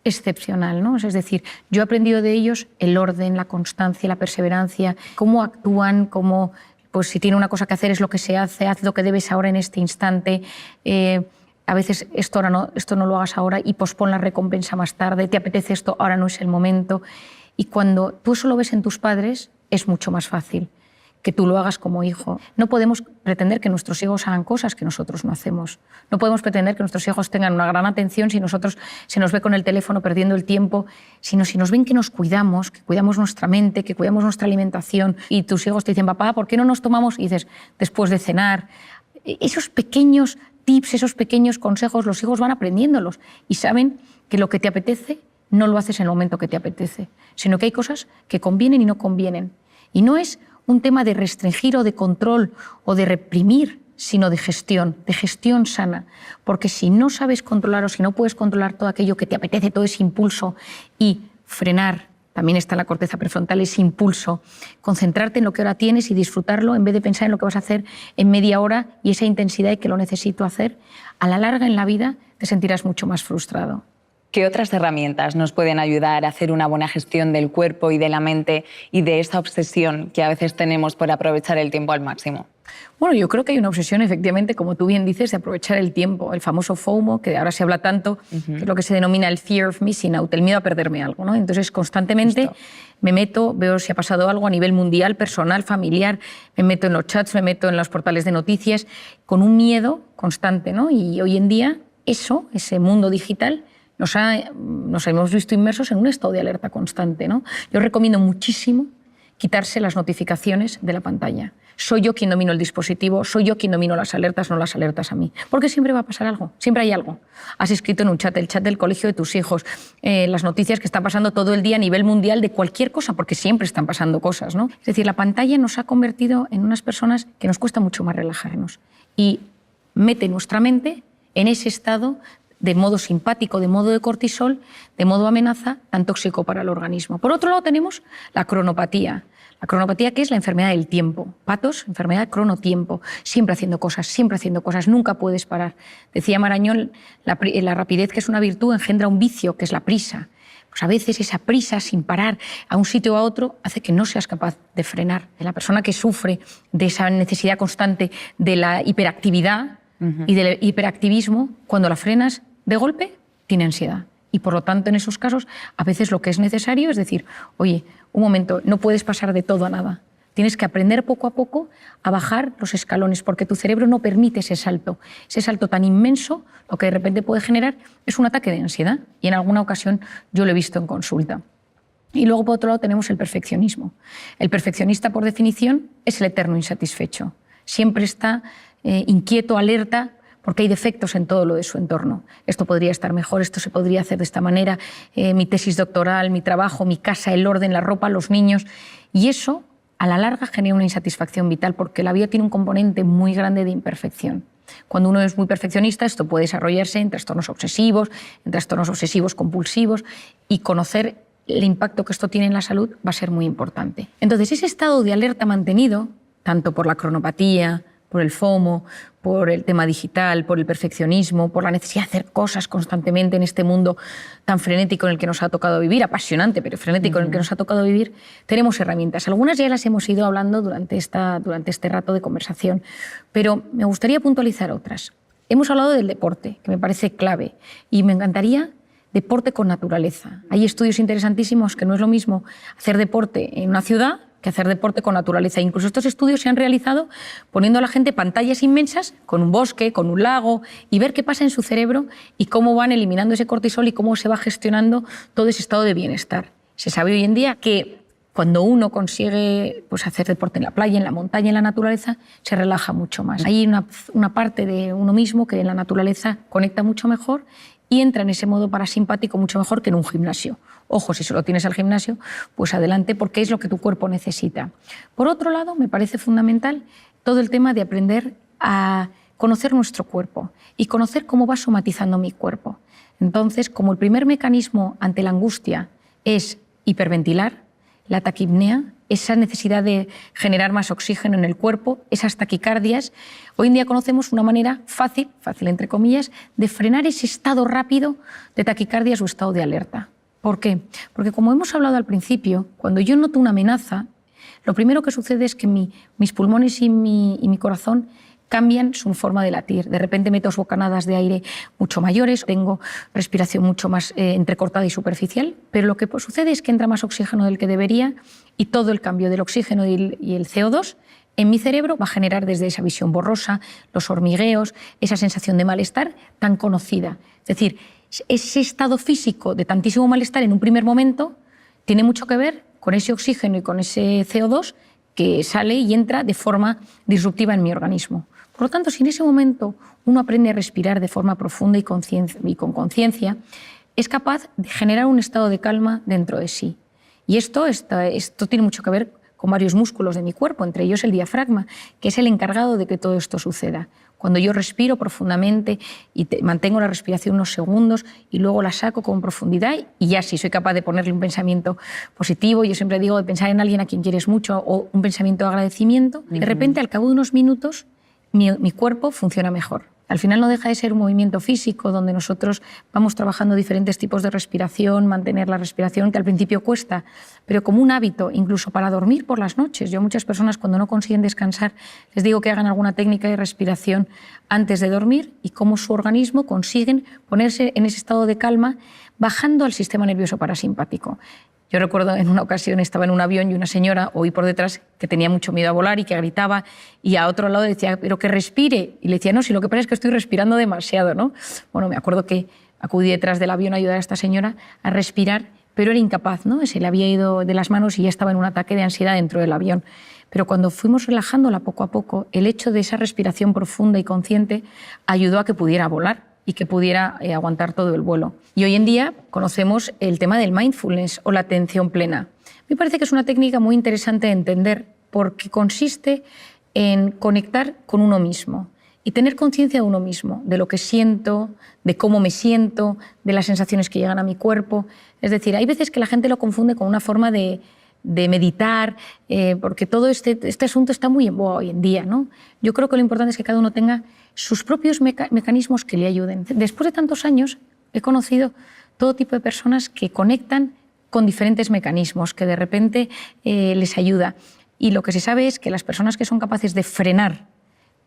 excepcional, ¿no? Es decir, yo he aprendido de ellos el orden, la constancia, la perseverancia, cómo actúan, cómo, pues, si tiene una cosa que hacer es lo que se hace, haz lo que debes ahora en este instante. A veces esto no lo hagas ahora y pospon la recompensa más tarde, te apetece esto, ahora no es el momento. Y cuando tú eso lo ves en tus padres, es mucho más fácil que tú lo hagas como hijo. No podemos pretender que nuestros hijos hagan cosas que nosotros no hacemos. No podemos pretender que nuestros hijos tengan una gran atención si nosotros se nos ve con el teléfono perdiendo el tiempo, sino si nos ven que nos cuidamos, que cuidamos nuestra mente, que cuidamos nuestra alimentación, y tus hijos te dicen, papá, ¿por qué no nos tomamos? Y dices, después de cenar. Esos pequeños tips, esos pequeños consejos, los hijos van aprendiéndolos y saben que lo que te apetece no lo haces en el momento que te apetece, sino que hay cosas que convienen y no convienen. Y no es un tema de restringir o de control o de reprimir, sino de gestión sana. Porque si no sabes controlar o si no puedes controlar todo aquello que te apetece, todo ese impulso, y frenar, también está en la corteza prefrontal, ese impulso, concentrarte en lo que ahora tienes y disfrutarlo en vez de pensar en lo que vas a hacer en media hora y esa intensidad y que lo necesito hacer, a la larga en la vida te sentirás mucho más frustrado. ¿Qué otras herramientas nos pueden ayudar a hacer una buena gestión del cuerpo y de la mente y de esa obsesión que a veces tenemos por aprovechar el tiempo al máximo? Bueno, yo creo que hay una obsesión, efectivamente, como tú bien dices, de aprovechar el tiempo. El famoso FOMO, que ahora se habla tanto, que es lo que se denomina el fear of missing out, el miedo a perderme algo, ¿no? Entonces, constantemente me meto, veo si ha pasado algo a nivel mundial, personal, familiar, me meto en los chats, me meto en los portales de noticias, con un miedo constante, ¿no? Y hoy en día, ese mundo digital, nos hemos visto inmersos en un estado de alerta constante, ¿no? Yo recomiendo muchísimo quitarse las notificaciones de la pantalla. Soy yo quien domino el dispositivo, soy yo quien domino las alertas, no las alertas a mí. Porque siempre va a pasar algo, siempre hay algo. Has escrito en un chat, el chat del colegio de tus hijos, las noticias que están pasando todo el día a nivel mundial de cualquier cosa, porque siempre están pasando cosas, ¿no? Es decir, la pantalla nos ha convertido en unas personas que nos cuesta mucho más relajarnos y mete nuestra mente en ese estado de modo simpático, de modo de cortisol, de modo amenaza, tan tóxico para el organismo. Por otro lado tenemos la cronopatía. La cronopatía, que es la enfermedad del tiempo. Patos, enfermedad cronotiempo. Siempre haciendo cosas, nunca puedes parar. Decía Marañón, la rapidez, que es una virtud, engendra un vicio, que es la prisa. Pues a veces esa prisa sin parar a un sitio o a otro hace que no seas capaz de frenar. La persona que sufre de esa necesidad constante de la hiperactividad y del hiperactivismo, cuando la frenas de golpe, tiene ansiedad. Y por lo tanto, en esos casos, a veces lo que es necesario es decir, oye, un momento, no puedes pasar de todo a nada. Tienes que aprender poco a poco a bajar los escalones, porque tu cerebro no permite ese salto tan inmenso. Lo que de repente puede generar es un ataque de ansiedad. Y en alguna ocasión yo lo he visto en consulta. Y luego, por otro lado, tenemos el perfeccionismo. El perfeccionista, por definición, es el eterno insatisfecho. Siempre está inquieto, alerta, porque hay defectos en todo lo de su entorno. Esto podría estar mejor, esto se podría hacer de esta manera, mi tesis doctoral, mi trabajo, mi casa, el orden, la ropa, los niños. Y eso, a la larga, genera una insatisfacción vital, porque la vida tiene un componente muy grande de imperfección. Cuando uno es muy perfeccionista, esto puede desarrollarse en trastornos obsesivos compulsivos, y conocer el impacto que esto tiene en la salud va a ser muy importante. Entonces, ese estado de alerta mantenido, tanto por la cronopatía, por el FOMO, por el tema digital, por el perfeccionismo, por la necesidad de hacer cosas constantemente en este mundo tan frenético en el que nos ha tocado vivir, apasionante, pero frenético en el que nos ha tocado vivir, tenemos herramientas. Algunas ya las hemos ido hablando durante este rato de conversación, pero me gustaría puntualizar otras. Hemos hablado del deporte, que me parece clave, y me encantaría deporte con naturaleza. Hay estudios interesantísimos que no es lo mismo hacer deporte en una ciudad que hacer deporte con naturaleza. Incluso estos estudios se han realizado poniendo a la gente pantallas inmensas con un bosque, con un lago, y ver qué pasa en su cerebro y cómo van eliminando ese cortisol y cómo se va gestionando todo ese estado de bienestar. Se sabe hoy en día que cuando uno consigue hacer deporte en la playa, en la montaña, en la naturaleza, se relaja mucho más. Hay una parte de uno mismo que en la naturaleza conecta mucho mejor y entra en ese modo parasimpático mucho mejor que en un gimnasio. Ojo, si solo tienes al gimnasio, pues adelante, porque es lo que tu cuerpo necesita. Por otro lado, me parece fundamental todo el tema de aprender a conocer nuestro cuerpo y conocer cómo va somatizando mi cuerpo. Entonces, como el primer mecanismo ante la angustia es hiperventilar, la taquipnea, esa necesidad de generar más oxígeno en el cuerpo, esas taquicardias, hoy en día conocemos una manera fácil entre comillas, de frenar ese estado rápido de taquicardias o estado de alerta. ¿Por qué? Porque como hemos hablado al principio, cuando yo noto una amenaza, lo primero que sucede es que mis pulmones y mi corazón cambian su forma de latir. De repente meto bocanadas de aire mucho mayores, tengo respiración mucho más entrecortada y superficial, pero lo que sucede es que entra más oxígeno del que debería y todo el cambio del oxígeno y el CO2 en mi cerebro va a generar desde esa visión borrosa, los hormigueos, esa sensación de malestar tan conocida. Es decir, ese estado físico de tantísimo malestar en un primer momento tiene mucho que ver con ese oxígeno y con ese CO2 que sale y entra de forma disruptiva en mi organismo. Por lo tanto, si en ese momento uno aprende a respirar de forma profunda y con conciencia, es capaz de generar un estado de calma dentro de sí. Y esto tiene mucho que ver con varios músculos de mi cuerpo, entre ellos el diafragma, que es el encargado de que todo esto suceda. Cuando yo respiro profundamente y mantengo la respiración unos segundos y luego la saco con profundidad y ya sí soy capaz de ponerle un pensamiento positivo, yo siempre digo de pensar en alguien a quien quieres mucho o un pensamiento de agradecimiento, de repente al cabo de unos minutos mi cuerpo funciona mejor. Al final no deja de ser un movimiento físico donde nosotros vamos trabajando diferentes tipos de respiración, mantener la respiración, que al principio cuesta, pero como un hábito, incluso para dormir por las noches. Yo a muchas personas cuando no consiguen descansar les digo que hagan alguna técnica de respiración antes de dormir y cómo su organismo consiguen ponerse en ese estado de calma bajando al sistema nervioso parasimpático. Yo recuerdo en una ocasión estaba en un avión y una señora oí por detrás que tenía mucho miedo a volar y que gritaba, y a otro lado decía, pero que respire. Y le decía, no, si lo que pasa es que estoy respirando demasiado, ¿no? Bueno, me acuerdo que acudí detrás del avión a ayudar a esta señora a respirar, pero era incapaz, ¿no? Se le había ido de las manos y ya estaba en un ataque de ansiedad dentro del avión. Pero cuando fuimos relajándola poco a poco, el hecho de esa respiración profunda y consciente ayudó a que pudiera volar y que pudiera aguantar todo el vuelo. Y hoy en día conocemos el tema del mindfulness o la atención plena. Me parece que es una técnica muy interesante de entender porque consiste en conectar con uno mismo y tener conciencia de uno mismo, de lo que siento, de cómo me siento, de las sensaciones que llegan a mi cuerpo. Es decir, hay veces que la gente lo confunde con una forma de meditar, porque todo este asunto está muy en boga hoy en día, ¿no? Yo creo que lo importante es que cada uno tenga sus propios mecanismos que le ayuden. Después de tantos años he conocido todo tipo de personas que conectan con diferentes mecanismos, que de repente les ayuda. Y lo que se sabe es que las personas que son capaces de frenar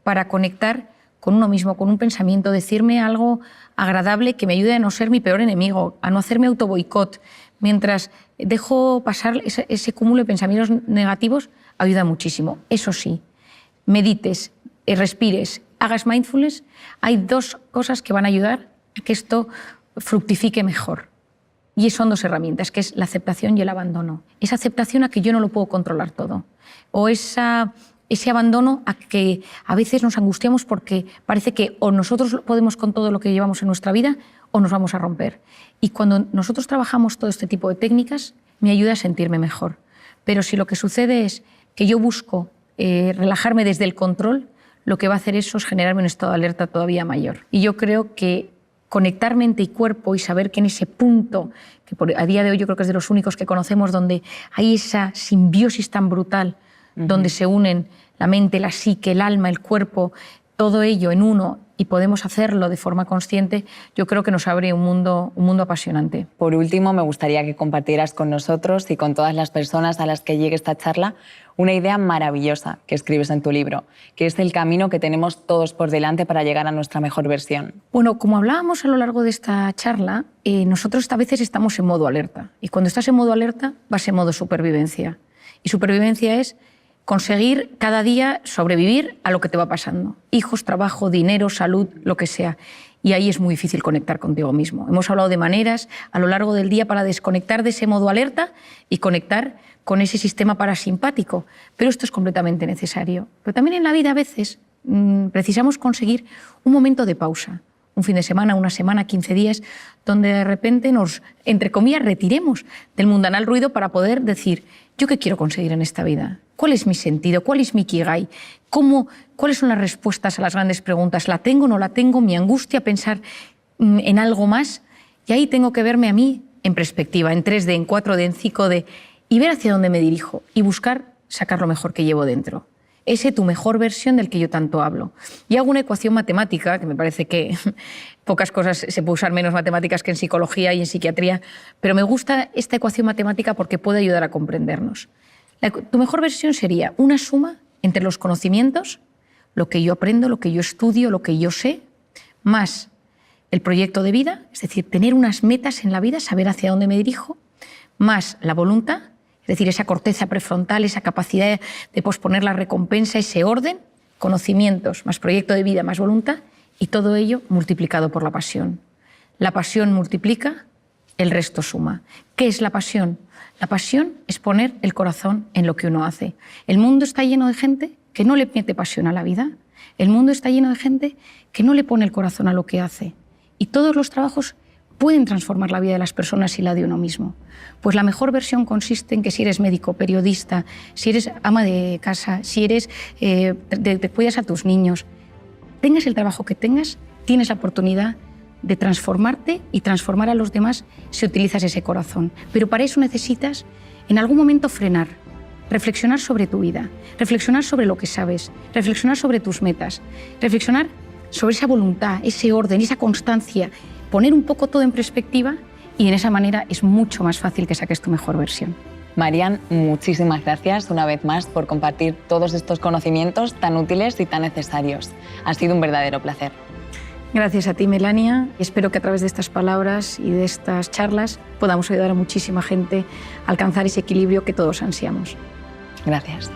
para conectar con uno mismo, con un pensamiento, decirme algo agradable que me ayude a no ser mi peor enemigo, a no hacerme autoboicot, mientras dejo pasar ese cúmulo de pensamientos negativos, ayuda muchísimo. Eso sí, medites, respires, hagas mindfulness, hay dos cosas que van a ayudar a que esto fructifique mejor. Y son dos herramientas, que es la aceptación y el abandono. Esa aceptación a que yo no lo puedo controlar todo. O ese abandono a que a veces nos angustiamos porque parece que o nosotros podemos con todo lo que llevamos en nuestra vida o nos vamos a romper. Y cuando nosotros trabajamos todo este tipo de técnicas, me ayuda a sentirme mejor. Pero si lo que sucede es que yo busco relajarme desde el control, lo que va a hacer eso es generarme un estado de alerta todavía mayor. Y yo creo que conectar mente y cuerpo y saber que en ese punto, que a día de hoy yo creo que es de los únicos que conocemos, donde hay esa simbiosis tan brutal, donde se unen la mente, la psique, el alma, el cuerpo, todo ello en uno, y podemos hacerlo de forma consciente, yo creo que nos abre un mundo apasionante. Por último, me gustaría que compartieras con nosotros y con todas las personas a las que llegue esta charla una idea maravillosa que escribes en tu libro, que es el camino que tenemos todos por delante para llegar a nuestra mejor versión. Bueno, como hablábamos a lo largo de esta charla, nosotros a veces estamos en modo alerta. Y cuando estás en modo alerta, vas en modo supervivencia. Y supervivencia es conseguir cada día sobrevivir a lo que te va pasando. Hijos, trabajo, dinero, salud, lo que sea. Y ahí es muy difícil conectar contigo mismo. Hemos hablado de maneras a lo largo del día para desconectar de ese modo alerta y conectar con ese sistema parasimpático. Pero esto es completamente necesario. Pero también en la vida a veces precisamos conseguir un momento de pausa. Un fin de semana, una semana, 15 días, donde de repente nos, entre comillas, retiremos del mundanal ruido para poder decir, ¿yo qué quiero conseguir en esta vida? ¿Cuál es mi sentido? ¿Cuál es mi ikigai? ¿Cuáles son las respuestas a las grandes preguntas? ¿La tengo o no la tengo? ¿Mi angustia pensar en algo más? Y ahí tengo que verme a mí en perspectiva, en 3D, en 4D, en 5D, y ver hacia dónde me dirijo y buscar sacar lo mejor que llevo dentro. Ese tu mejor versión del que yo tanto hablo. Y hago una ecuación matemática, que me parece que pocas cosas se puede usar menos matemáticas que en psicología y en psiquiatría, pero me gusta esta ecuación matemática porque puede ayudar a comprendernos. Tu mejor versión sería una suma entre los conocimientos, lo que yo aprendo, lo que yo estudio, lo que yo sé, más el proyecto de vida, es decir, tener unas metas en la vida, saber hacia dónde me dirijo, más la voluntad, es decir, esa corteza prefrontal, esa capacidad de posponer la recompensa, ese orden, conocimientos, más proyecto de vida, más voluntad, y todo ello multiplicado por la pasión. La pasión multiplica, el resto suma. ¿Qué es la pasión? La pasión es poner el corazón en lo que uno hace. El mundo está lleno de gente que no le mete pasión a la vida. El mundo está lleno de gente que no le pone el corazón a lo que hace. Y todos los trabajos pueden transformar la vida de las personas y la de uno mismo. Pues la mejor versión consiste en que si eres médico, periodista, si eres ama de casa, si eres te cuidas a tus niños, tengas el trabajo que tengas, tienes la oportunidad de transformarte y transformar a los demás si utilizas ese corazón. Pero para eso necesitas en algún momento frenar, reflexionar sobre tu vida, reflexionar sobre lo que sabes, reflexionar sobre tus metas, reflexionar sobre esa voluntad, ese orden, esa constancia, poner un poco todo en perspectiva y en esa manera es mucho más fácil que saques tu mejor versión. Marian, muchísimas gracias una vez más por compartir todos estos conocimientos tan útiles y tan necesarios. Ha sido un verdadero placer. Gracias a ti, Melania. Espero que a través de estas palabras y de estas charlas podamos ayudar a muchísima gente a alcanzar ese equilibrio que todos ansiamos. Gracias.